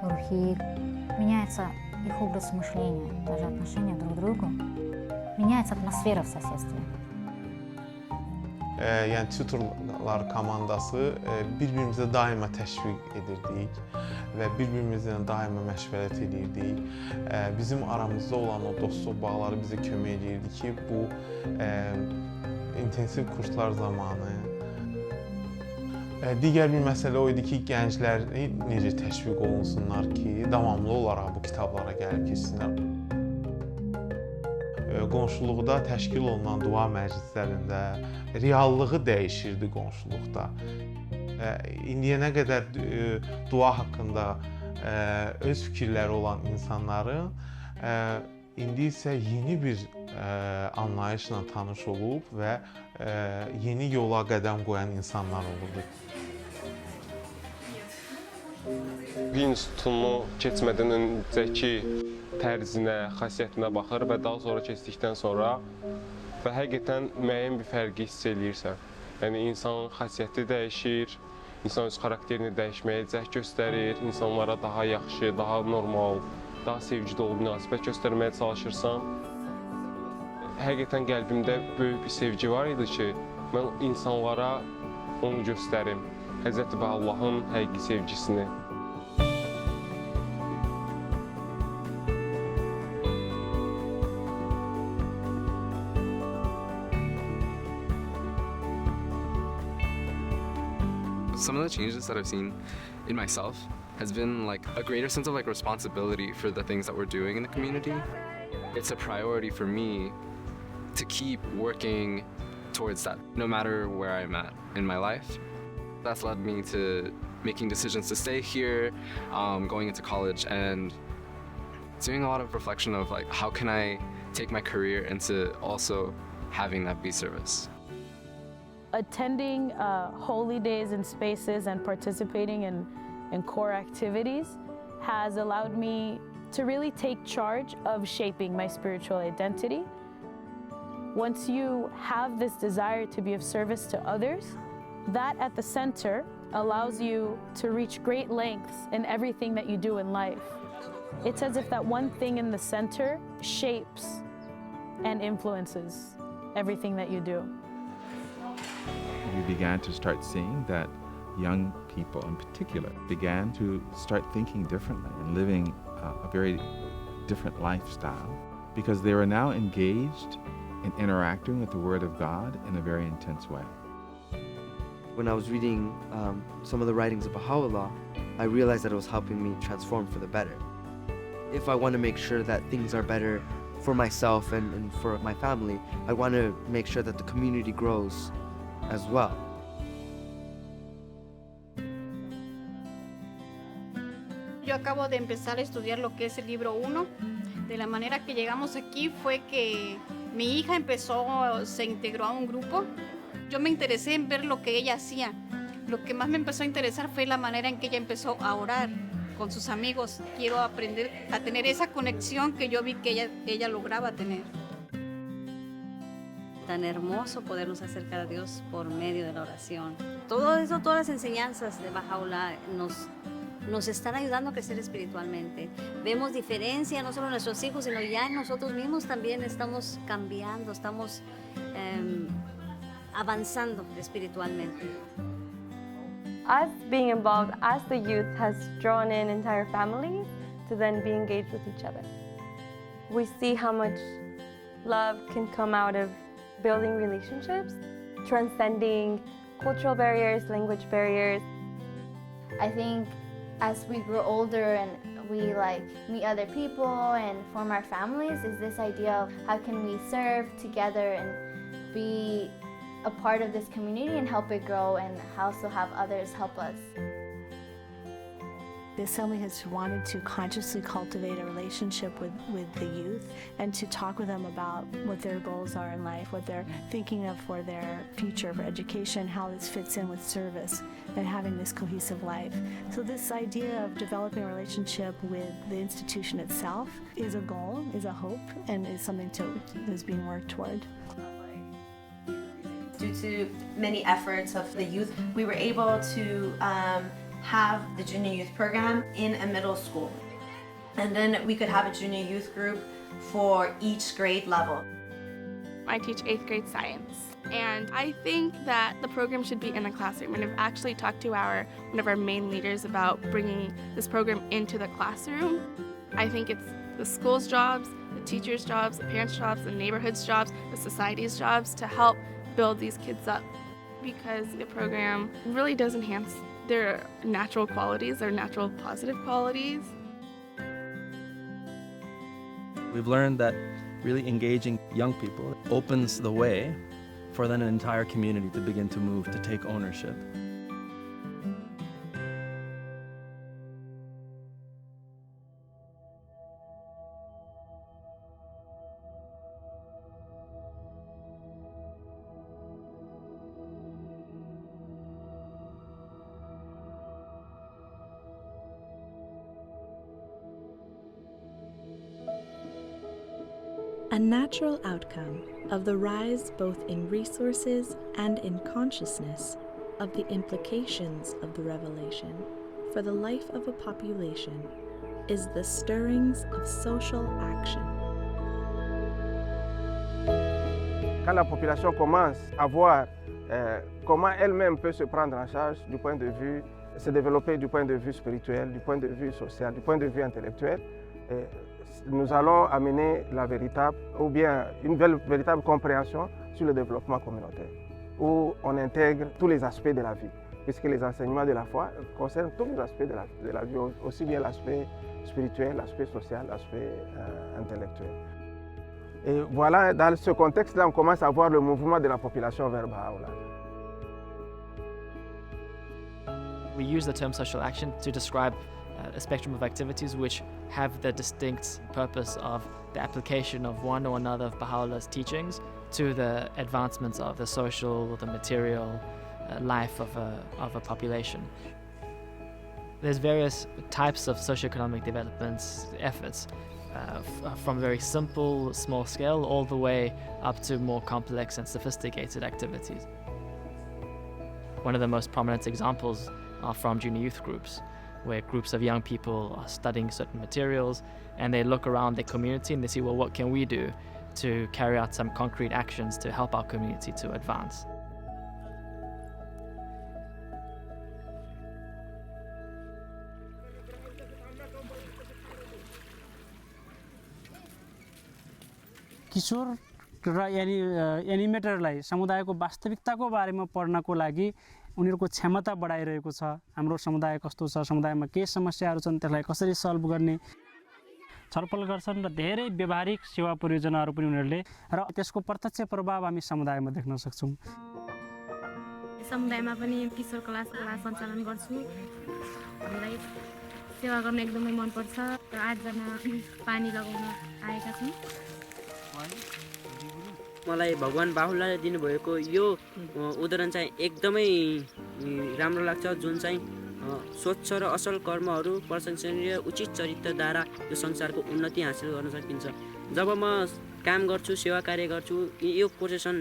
рухи, меняется их образ мышления, даже отношения друг к другу, меняется атмосфера в соседстве. Yəni tutorlar komandası bir-birimizə daima təşviq edirdik və bir-birimizlə daima məşvərət edirdik. Bizim aramızda olan o dostluq bağları bizə kömək edirdi ki, bu intensiv kurslar zamanı digər bir məsələ o idi ki, gəncləri necə təşviq olunsunlar ki, davamlı olaraq bu kitablara gəlib keçsinlər. Qonşuluqda təşkil olunan dua məclislərində reallığı dəyişirdi qonşuluqda. İndiyənə qədər dua haqqında öz fikirləri olan insanların indi isə yeni bir anlayışla tanış olub və yeni yola qədəm qoyan insanlar olurdu. Bir institutunu keçmədən öncəki tərzinə, xasiyyətinə baxır və daha sonra keçdikdən sonra və həqiqətən müəyyən bir fərqi hiss eləyirsən. Yəni, insanın xasiyyəti dəyişir, insan öz xarakterini dəyişməyə cəhd göstərir, insanlara daha yaxşı, daha normal, daha sevgi dolu münasibət göstərməyə çalışırsan. Həqiqətən qəlbimdə böyük bir sevgi var idi ki, mən insanlara onu göstərim, Həzrəti Allahın həqiqi sevgisini. Some of the changes that I've seen in myself has been like a greater sense of like responsibility for the things that we're doing in the community. It's a priority for me to keep working towards that, no matter where I'm at in my life. That's led me to making decisions to stay here, going into college, and doing a lot of reflection of like how can I take my career into also having that be service. Attending holy days and spaces and participating in core activities has allowed me to really take charge of shaping my spiritual identity. Once you have this desire to be of service to others, that at the center allows you to reach great lengths in everything that you do in life. It's as if that one thing in the center shapes and influences everything that you do. We began to start seeing that young people in particular began to start thinking differently and living a very different lifestyle because they were now engaged in interacting with the Word of God in a very intense way. When I was reading some of the writings of Bahāo'lláh, I realized that it was helping me transform for the better. If I want to make sure that things are better for myself and for my family, I want to make sure that the community grows as well. Yo acabo de empezar a estudiar lo que es el libro 1. De la manera que llegamos aquí fue que mi hija se integró a un grupo. Yo me interesé en ver lo que ella hacía. Lo que más me empezó a interesar fue la manera en que ella empezó a orar con sus amigos. Quiero aprender a tener esa conexión que yo vi que ella lograba tener. Tan hermoso podernos acercar a Dios por medio de la oración. Todo eso, todas las enseñanzas de Bahāo'lláh nos están ayudando a crecer espiritualmente. Vemos diferencia no solo en nuestros hijos, sino ya en nosotros mismos también estamos cambiando, estamos avanzando espiritualmente. Us being involved as the youth has drawn in entire families to then be engaged with each other. We see how much love can come out of building relationships, transcending cultural barriers, language barriers. I think as we grow older and we like meet other people and form our families is this idea of how can we serve together and be a part of this community and help it grow and also have others help us. The Assembly has wanted to consciously cultivate a relationship with the youth and to talk with them about what their goals are in life, what they're thinking of for their future, for education, how this fits in with service and having this cohesive life. So this idea of developing a relationship with the institution itself is a goal, is a hope, and is something that's being worked toward. Due to many efforts of the youth, we were able to have the junior youth program in a middle school. And then we could have a junior youth group for each grade level. I teach 8th grade science, and I think that the program should be in a classroom, and I've actually talked to one of our main leaders about bringing this program into the classroom. I think it's the school's jobs, the teachers' jobs, the parents' jobs, the neighborhood's jobs, the society's jobs to help build these kids up, because the program really does enhance their natural qualities, their natural positive qualities. We've learned that really engaging young people opens the way for then an entire community to begin to move, to take ownership. A natural outcome of the rise both in resources and in consciousness of the implications of the revelation for the life of a population is the stirrings of social action. Quand la population commence à voir comment elle-même peut se prendre en charge du point de vue, se développer du point de vue spirituel, du point de vue social, du point de vue intellectuel, nous allons amener la véritable, ou bien une véritable compréhension sur le développement communautaire, où on intègre tous les aspects de la vie, puisque les enseignements de la foi concernent tous les aspects de la vie, aussi bien l'aspect spirituel, l'aspect social, l'aspect intellectuel. Et voilà, dans ce contexte-là, on commence à voir le mouvement de la population vers Bahā'u'llah. We use the term social action to describe a spectrum of activities which have the distinct purpose of the application of one or another of Baha'u'llah's teachings to the advancements of the social, the material life of a population. There's various types of socioeconomic development efforts, from very simple, small scale, all the way up to more complex and sophisticated activities. One of the most prominent examples are from junior youth groups, where groups of young people are studying certain materials and they look around their community and they see, well, what can we do to carry out some concrete actions to help our community to advance? किशोर र एनिमेटरलाई समुदायको वास्तविकताको बारेमा पढ्नको लागि उनीहरूको क्षमता बढाइरहेको छ। हाम्रो समुदाय कस्तो छ, समुदायमा के समस्याहरू छन्, त्यसलाई कसरी सल्भ गर्ने छलफल गर्छन् र धेरै व्यवहारिक सेवा परियोजनाहरू पनि उनीहरूले, र त्यसको प्रत्यक्ष प्रभाव हामी समुदायमा देख्न सक्छौँ। समुदायमा पनि किशोर क्लास सञ्चालन गर्छु। हामीलाई सेवा गर्न एकदमै मन पर्छ र 8 जना पानी लगाउन आएका छौँ। मलाई भगवान बाहुलाले दिनुभएको यो उदाहरण चाहिँ एकदमै राम्रो लाग्छ, जुन चाहिँ स्वच्छ र असल कर्महरू, प्रशंसनीय उचित चरित्रद्वारा यो संसारको उन्नति हासिल गर्न सकिन्छ। जब म काम गर्छु, सेवा कार्य गर्छु, यो कोटेसन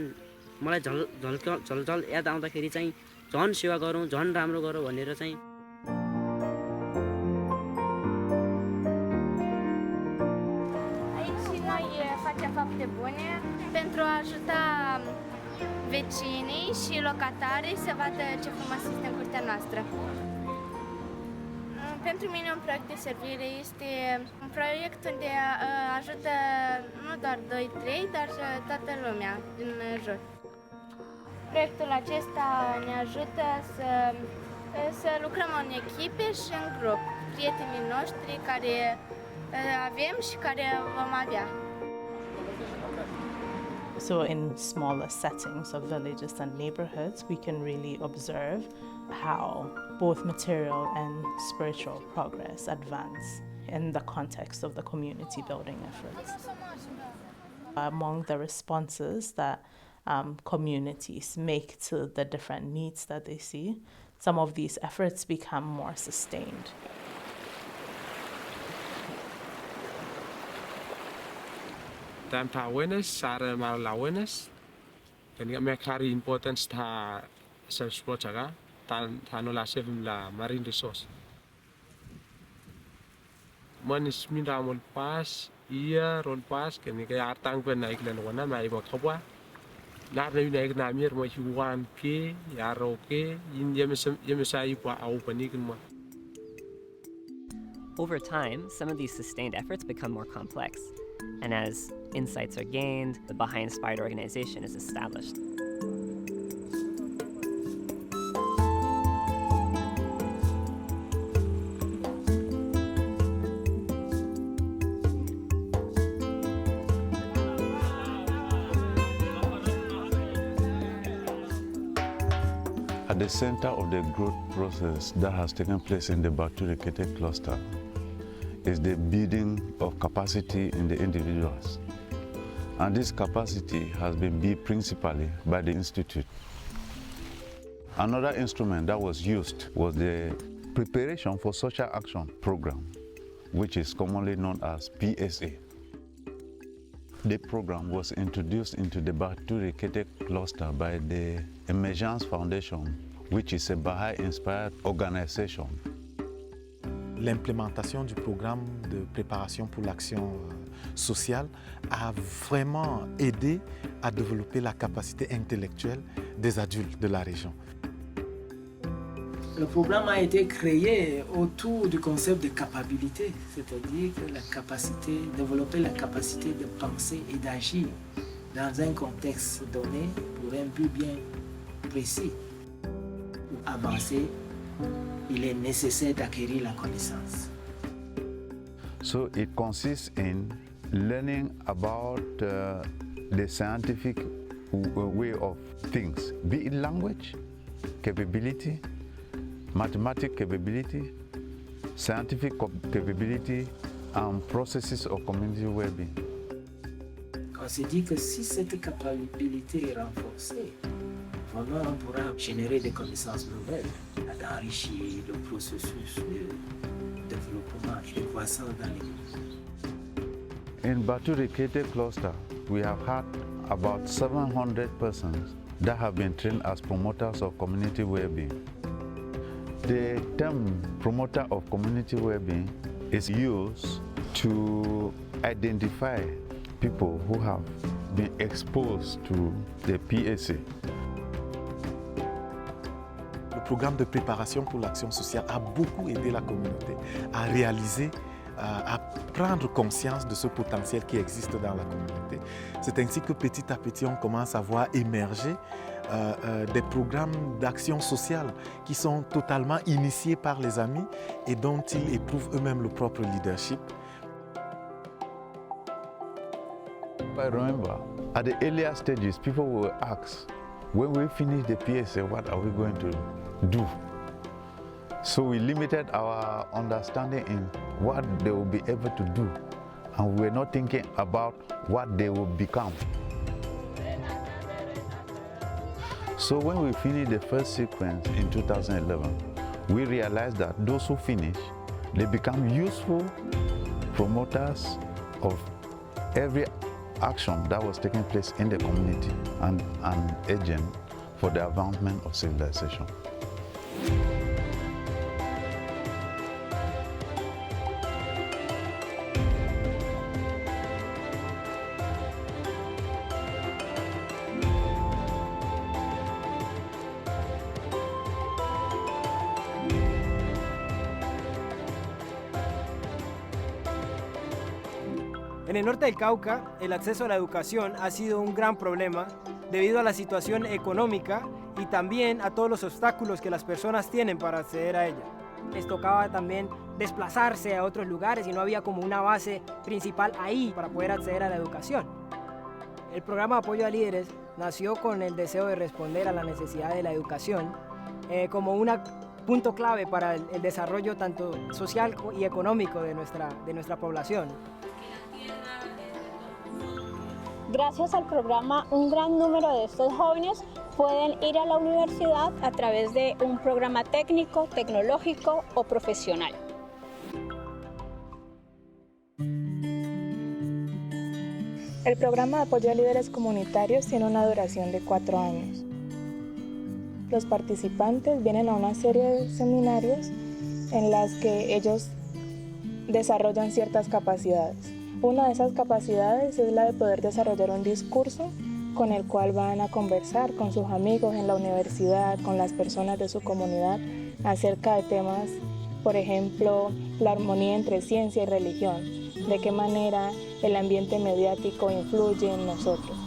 मलाई झलझल याद आउँदाखेरि चाहिँ झन् सेवा गरौँ, झन् राम्रो गरौँ भनेर चाहिँ fapte bune pentru a ajuta vecinii și locatarii să vadă ce frumos este în curtea noastră. Pentru mine un proiect de servire este un proiect unde ajută nu doar 2-3, dar toată lumea din jur. Proiectul acesta ne ajută să Să lucrăm în echipe și în grup, prietenii noștri care avem și care vom avea. So in smaller settings of villages and neighborhoods, we can really observe how both material and spiritual progress advance in the context of the community building efforts. Among the responses that communities make to the different needs that they see, some of these efforts become more sustained. Tam ta awareness, sara mal awareness. Kani me carry importance ta self-support jaga, ta no la saving la marine resource. Manis minda mon pas, ia ron pas kani kay artang pen naik len wana mai bot khwa. Lar na naik na mir mo hiwan ke, yaro ke, yin yemesa ipa au panikin mo. Over time, some of these sustained efforts become more complex. And as insights are gained, the Baha'i-inspired organization is established. At the center of the growth process that has taken place in the Batu-Rekete cluster is the building of capacity in the individuals. And this capacity has been built principally by the Institute. Another instrument that was used was the Preparation for Social Action program, which is commonly known as PSA. The program was introduced into the Batu-Rekete cluster by the Emergence Foundation, which is a Baha'i-inspired organization. L'implémentation du programme de préparation pour l'action sociale a vraiment aidé à développer la capacité intellectuelle des adultes de la région. Le programme a été créé autour du concept de capacité, c'est-à-dire que développer la capacité de penser et d'agir dans un contexte donné pour un but bien précis. Pour avancer, il est nécessaire d'acquérir la connaissance. So it consists in learning about the scientific way of things, be it language, capability, mathematical capability, scientific capability, and processes of community well-being. On se dit que si cette capacité est renforcée, vraiment on pourra générer des connaissances nouvelles, d'enrichir le processus de développement et de croissance dans les pays. In Batu-Rekete cluster, we have had about 700 persons that have been trained as promoters of community well-being. The term promoter of community well-being is used to identify people who have been exposed to the PSA. Le programme de préparation pour l'action sociale a beaucoup aidé la communauté à réaliser, à prendre conscience de ce potentiel qui existe dans la communauté. C'est ainsi que petit à petit on commence à voir émerger des programmes d'action sociale qui sont totalement initiés par les amis et dont ils éprouvent eux-mêmes le propre leadership. I remember at the earlier stages, people will ask, when we finish the PSA, what are we going to do? So we limited our understanding in what they will be able to do, and we were not thinking about what they will become. So when we finished the first sequence in 2011, we realized that those who finish, they become useful promoters of every action that was taking place in the community and an agent for the advancement of civilization. En el norte del Cauca, el acceso a la educación ha sido un gran problema debido a la situación económica y también a todos los obstáculos que las personas tienen para acceder a ella. Les tocaba también desplazarse a otros lugares y no había como una base principal ahí para poder acceder a la educación. El programa de apoyo a líderes nació con el deseo de responder a la necesidad de la educación como un punto clave para el desarrollo tanto social y económico de nuestra población. Gracias al programa, un gran número de estos jóvenes pueden ir a la universidad a través de un programa técnico, tecnológico o profesional. El programa de apoyo a líderes comunitarios tiene una duración de 4 años. Los participantes vienen a una serie de seminarios en las que ellos desarrollan ciertas capacidades. Una de esas capacidades es la de poder desarrollar un discurso con el cual van a conversar con sus amigos en la universidad, con las personas de su comunidad, acerca de temas, por ejemplo, la armonía entre ciencia y religión, de qué manera el ambiente mediático influye en nosotros.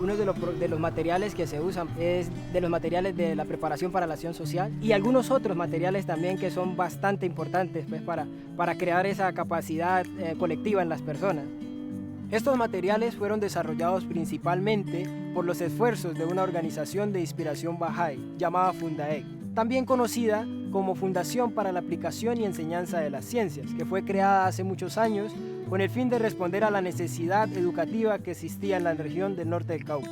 Uno de los materiales que se usan es de los materiales de la preparación para la acción social y algunos otros materiales también que son bastante importantes pues, para crear esa capacidad colectiva en las personas. Estos materiales fueron desarrollados principalmente por los esfuerzos de una organización de inspiración Bahá'í llamada Fundaec, también conocida como Fundación para la Aplicación y Enseñanza de las Ciencias, que fue creada hace muchos años con el fin de responder a la necesidad educativa que existía en la región del norte del Cauca.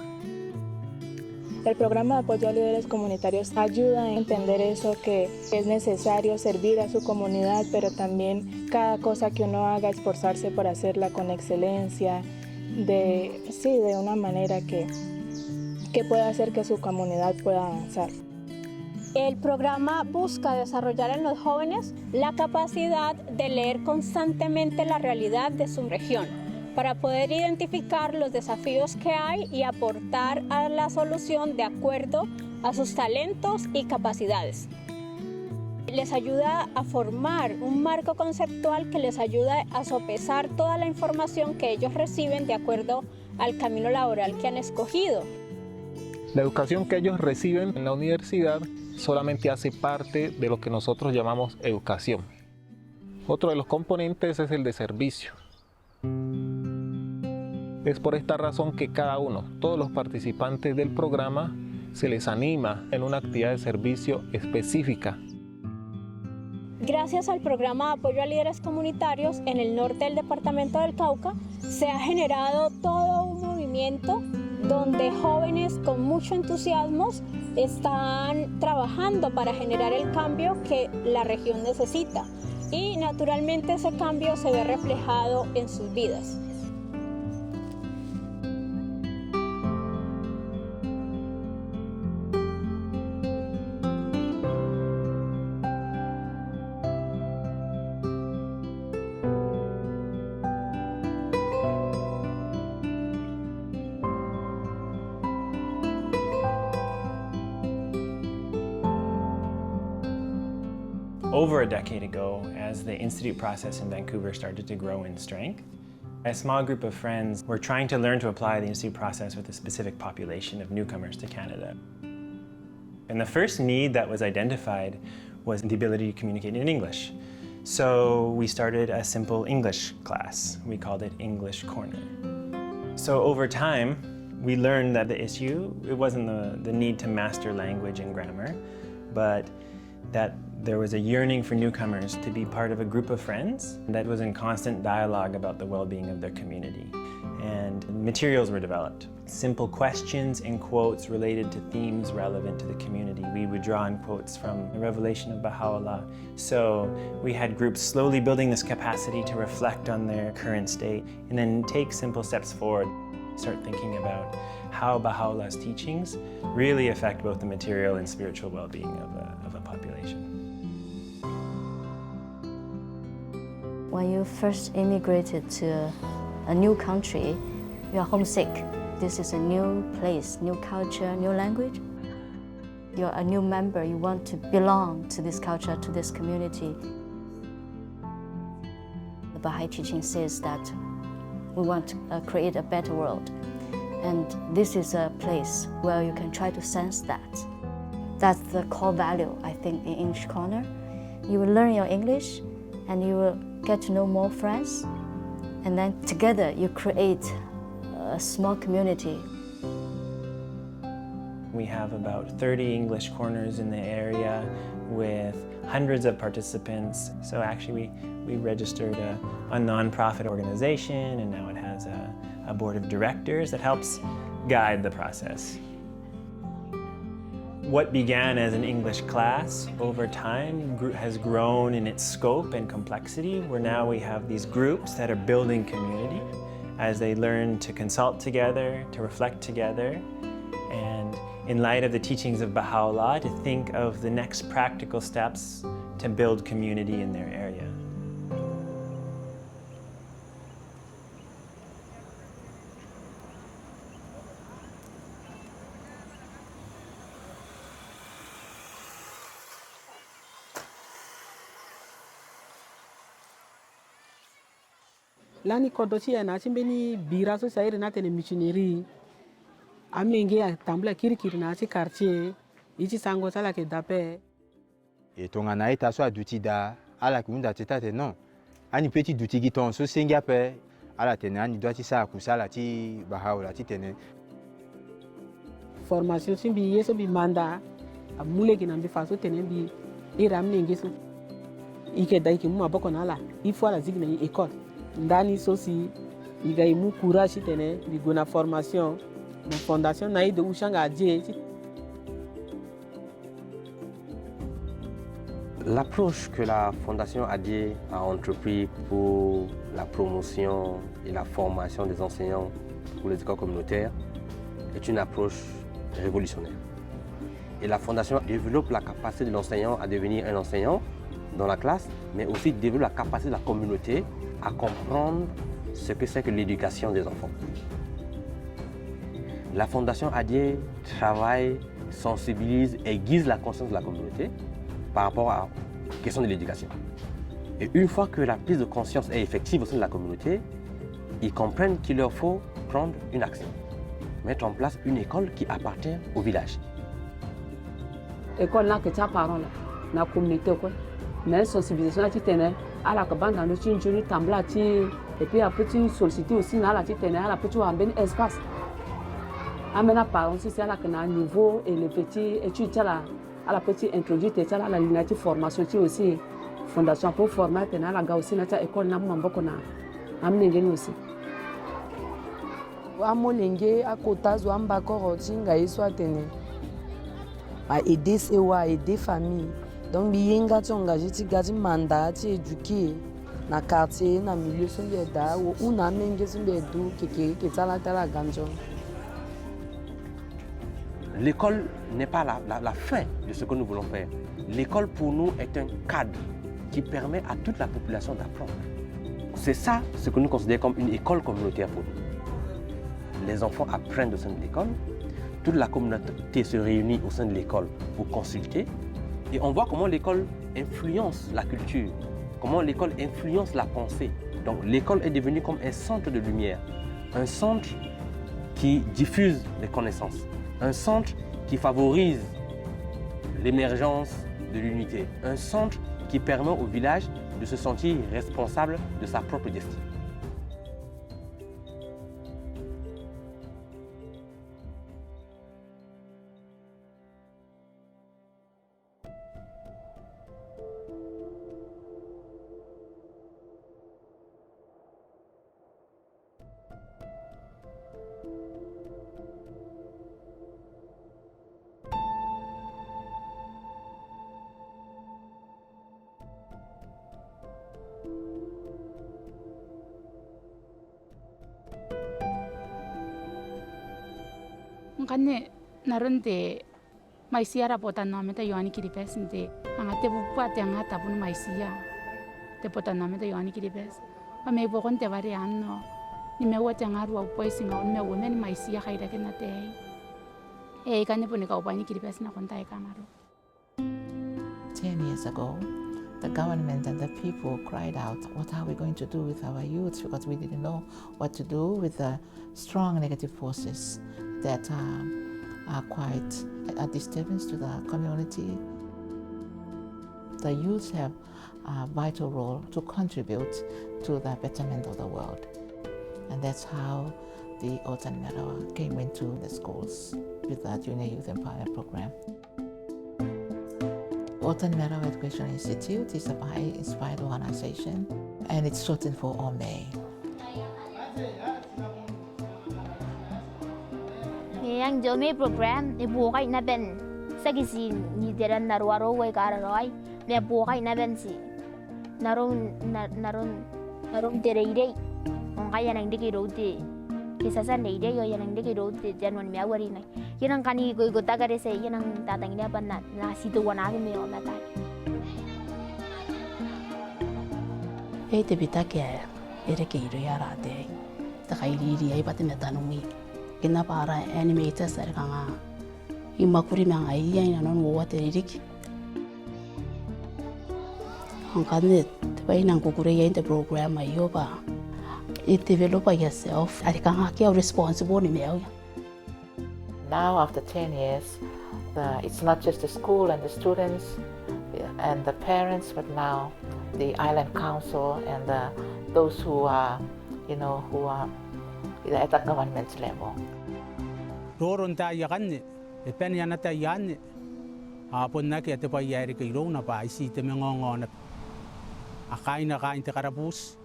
El programa de apoyo a líderes comunitarios ayuda a entender eso, que es necesario servir a su comunidad, pero también cada cosa que uno haga, esforzarse por hacerla con excelencia, de una manera que pueda hacer que su comunidad pueda avanzar. El programa busca desarrollar en los jóvenes la capacidad de leer constantemente la realidad de su región para poder identificar los desafíos que hay y aportar a la solución de acuerdo a sus talentos y capacidades. Les ayuda a formar un marco conceptual que les ayuda a sopesar toda la información que ellos reciben de acuerdo al camino laboral que han escogido. La educación que ellos reciben en la universidad solamente hace parte de lo que nosotros llamamos educación. Otro de los componentes es el de servicio. Es por esta razón que cada uno, todos los participantes del programa, se les anima en una actividad de servicio específica. Gracias al programa de apoyo a líderes comunitarios en el norte del departamento del Cauca, se ha generado todo un movimiento donde jóvenes con mucho entusiasmo están trabajando para generar el cambio que la región necesita. Y naturalmente ese cambio se ve reflejado en sus vidas. Over a decade ago, as the Institute process in Vancouver started to grow in strength, a small group of friends were trying to learn to apply the Institute process with a specific population of newcomers to Canada. And the first need that was identified was the ability to communicate in English. So we started a simple English class. We called it English Corner. So over time, we learned that the issue, it wasn't the need to master language and grammar, but that there was a yearning for newcomers to be part of a group of friends that was in constant dialogue about the well-being of their community. And materials were developed. Simple questions and quotes related to themes relevant to the community. We would draw on quotes from the revelation of Bahāo'lláh. So we had groups slowly building this capacity to reflect on their current state and then take simple steps forward. Start thinking about how Bahāo'llah's teachings really affect both the material and spiritual well-being of a population. When you first immigrated to a new country, you are homesick. This is a new place, new culture, new language. You're a new member, you want to belong to this culture, to this community. The Baha'i teaching says that we want to create a better world. And this is a place where you can try to sense that. That's the core value, I think, in English Corner. You will learn your English and you will get to know more friends. And then together you create a small community. We have about 30 English corners in the area with hundreds of participants. So actually we registered a non-profit organization, and now it has a board of directors that helps guide the process. What began as an English class over time has grown in its scope and complexity, where now we have these groups that are building community as they learn to consult together, to reflect together, and in light of the teachings of Bahā'u'lláh, to think of the next practical steps to build community in their area. Lani kodochi ya na chimbeni biraso sairi na tene missionary amenge ya tambla kirikiri na chi quartier ichi sango sala ke dape et ton ana eta so aduti da ala kunda teta te non ani petit duti giton so senga pe ala tene ani doati sa kusala ti Bahā'u'lláh ti tene formation simbi yeso bi manda amule kina bi faso tene bi iramne ngeso ike dai ki mu aboko na ala ifo ala zigna école ndani sosi igaimu courage tene bigona formation na fondation na de ushanga adie. L'approche que la Fondation ADIE a entrepris pour la promotion et la formation des enseignants pour les écoles communautaires est une approche révolutionnaire. Et la Fondation développe la capacité de l'enseignant à devenir un enseignant dans la classe, mais aussi développe la capacité de la communauté à comprendre ce que c'est que l'éducation des enfants. La Fondation ADIE travaille, sensibilise, aiguise la conscience de la communauté par rapport à la question de l'éducation. Et une fois que la prise de conscience est effective au sein de la communauté, ils comprennent qu'il leur faut prendre une action, mettre en place une école qui appartient au village. École là que tu as parlé, la communauté quoi, mais sensibilisation là tu tenais. À la cabane dans le chinchoni tambla et puis après tu solliciter aussi dans la titane à la petite amène espace amène par aussi c'est à la niveau et le petit étude à la petite introduire à la ligne de formation aussi fondation pour former à la gars aussi na école na mamboko na amène ngeni aussi amolenge akotazo ambako rotinga iswa tene a aider sewa aider famille. Donc, il y a des mandats qui sont éduqués dans le quartier, dans le milieu, où on a même des L'école n'est pas la fin de ce que nous voulons faire. L'école, pour nous, est un cadre qui permet à toute la population d'apprendre. C'est ça ce que nous considérons comme une école communautaire pour nous. Les enfants apprennent au sein de l'école, toute la communauté se réunit au sein de l'école pour consulter. Et on voit comment l'école influence la culture, comment l'école influence la pensée. Donc l'école est devenue comme un centre de lumière, un centre qui diffuse les connaissances, un centre qui favorise l'émergence de l'unité, un centre qui permet au village de se sentir responsable de sa propre destinée. Kanne narunte maisia rapotan nome ta yoani kiripes nte angate bupa te angata pun maisia te potan nome ta yoani kiripes pa me bokon te vari anno ni me wote ngaru au poisinga on me women maisia khaira kenate e kanne pun ka upani kiripes na konta e kamaro. 10 years ago, the government and the people cried out, what are we going to do with our youth? Because we didn't know what to do with the strong negative forces that are quite a disturbance to the community. The youth have a vital role to contribute to the betterment of the world. And that's how the Otan Marawa came into the schools with the Junior Youth Empowerment Program. Otan Marawa Education Institute is a Baha'i-inspired organization, and it's shortened for OME. Yang Jome program ibukai na ben sagisin ni deran narwaro way kararoy me bukai na ben si narong dereire on kaya nang diki rote kisasan deire yo yang diki rote janwan me awari nai yanang kani go tagare se yanang tatang ni apa na situ wanagi me on natai e te bitake ere ke iro yara de ta kairi ai pati metanumi kena para animators are kanga imakuri mang ai ina non wo teririk angkane bai nang kukure ya the program ayo ba it develop yourself are kanga ke responsible ni meo. Now after 10 years it's not just the school and the students and the parents, but now the island council and those who are at the government level. Roronta yakanne, pen yanata yanne. Apon na kaya te pa yari kay rona pa isi te mengongo na akain na kain te karapus.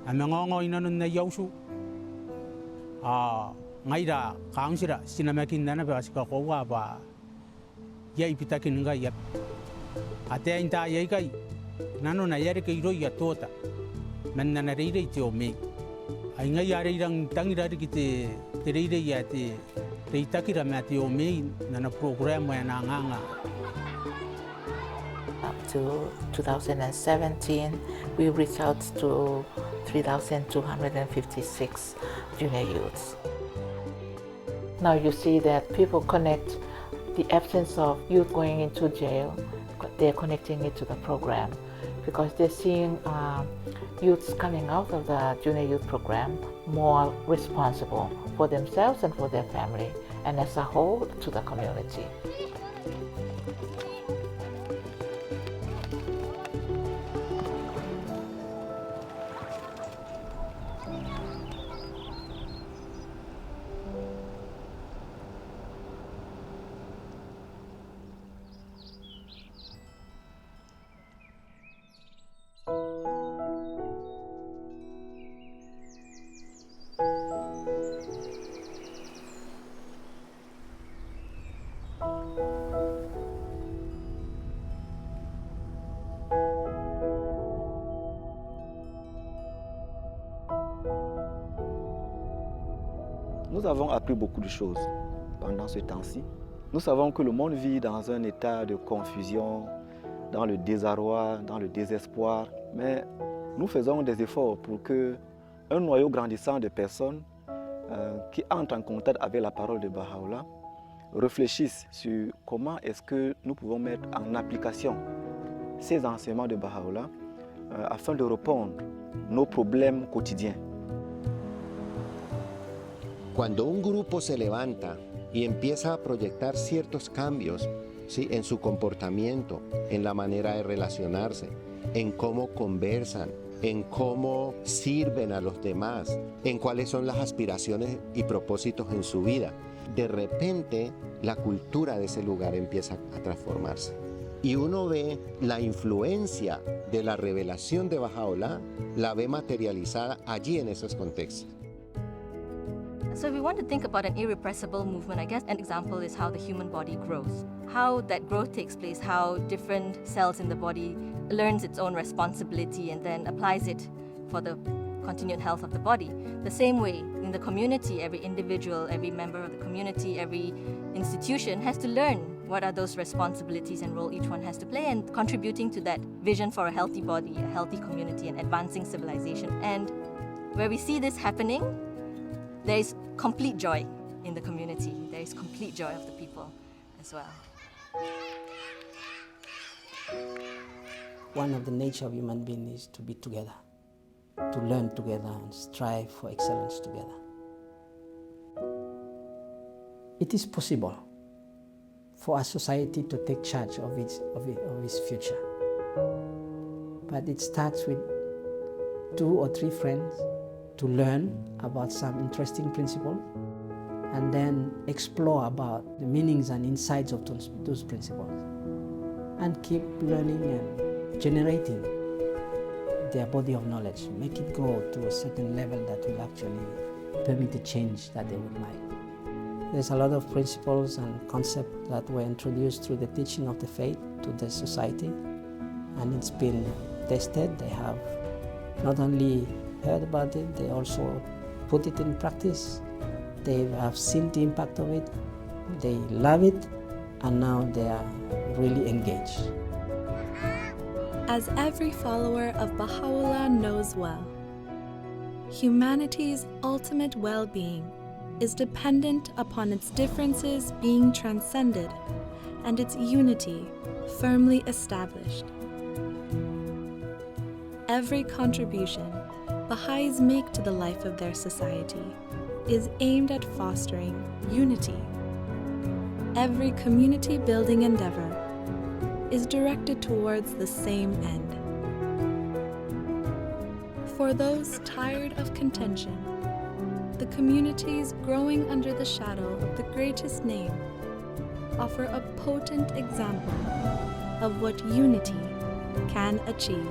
Ang mengongo inanon na yausu. Ngaira kaungsira sinamakin na ba kasi kakowa ba. Yai pitakin nga yap. Ate inta yai kay nano na yari kay ro ya tota. Man na narire ti ome. Ay nga yari lang tangira kite terire ya te reitakira mati ome na program mo na nga. Up to 2017, we reached out to 3,256 junior youths. Now you see that people connect the absence of youth going into jail, they're connecting it to the program because they're seeing youths coming out of the junior youth program more responsible for themselves and for their family, and as a whole to the community. Nous avons appris beaucoup de choses pendant ce temps-ci. Nous savons que le monde vit dans un état de confusion, dans le désarroi, dans le désespoir. Mais nous faisons des efforts pour qu'un noyau grandissant de personnes qui entrent en contact avec la parole de Bahάολλα réfléchissent sur comment est-ce que nous pouvons mettre en application ces enseignements de Bahάoλλα afin de répondre à nos problèmes quotidiens. Cuando un grupo se levanta y empieza a proyectar ciertos cambios, ¿sí?, en su comportamiento, en la manera de relacionarse, en cómo conversan, en cómo sirven a los demás, en cuáles son las aspiraciones y propósitos en su vida, de repente la cultura de ese lugar empieza a transformarse. Y uno ve la influencia de la revelación de Bahάoλλα, la ve materializada allí en esos contextos. So if we want to think about an irrepressible movement, I guess an example is how the human body grows. How that growth takes place, how different cells in the body learns its own responsibility and then applies it for the continued health of the body. The same way in the community, every individual, every member of the community, every institution has to learn what are those responsibilities and role each one has to play and contributing to that vision for a healthy body, a healthy community and advancing civilization. And where we see this happening, there is complete joy in the community. There is complete joy of the people as well. One of the nature of human beings is to be together, to learn together and strive for excellence together. it is possible for a society to take charge of its future. But it starts with 2 or 3 friends to learn about some interesting principles and then explore about the meanings and insights of those principles and keep learning and generating their body of knowledge, make it grow to a certain level that will actually permit the change that they would like. There's a lot of principles and concepts that were introduced through the teaching of the faith to the society, and it's been tested. They have not only heard about it, they also put it in practice. They have seen the impact of it, they love it, and now they are really engaged. As every follower of Baha'u'llah knows well, humanity's ultimate well-being is dependent upon its differences being transcended and its unity firmly established. Every contribution Baha'is make to the life of their society is aimed at fostering unity. Every community-building endeavor is directed towards the same end. For those tired of contention, the communities growing under the shadow of the greatest name offer a potent example of what unity can achieve.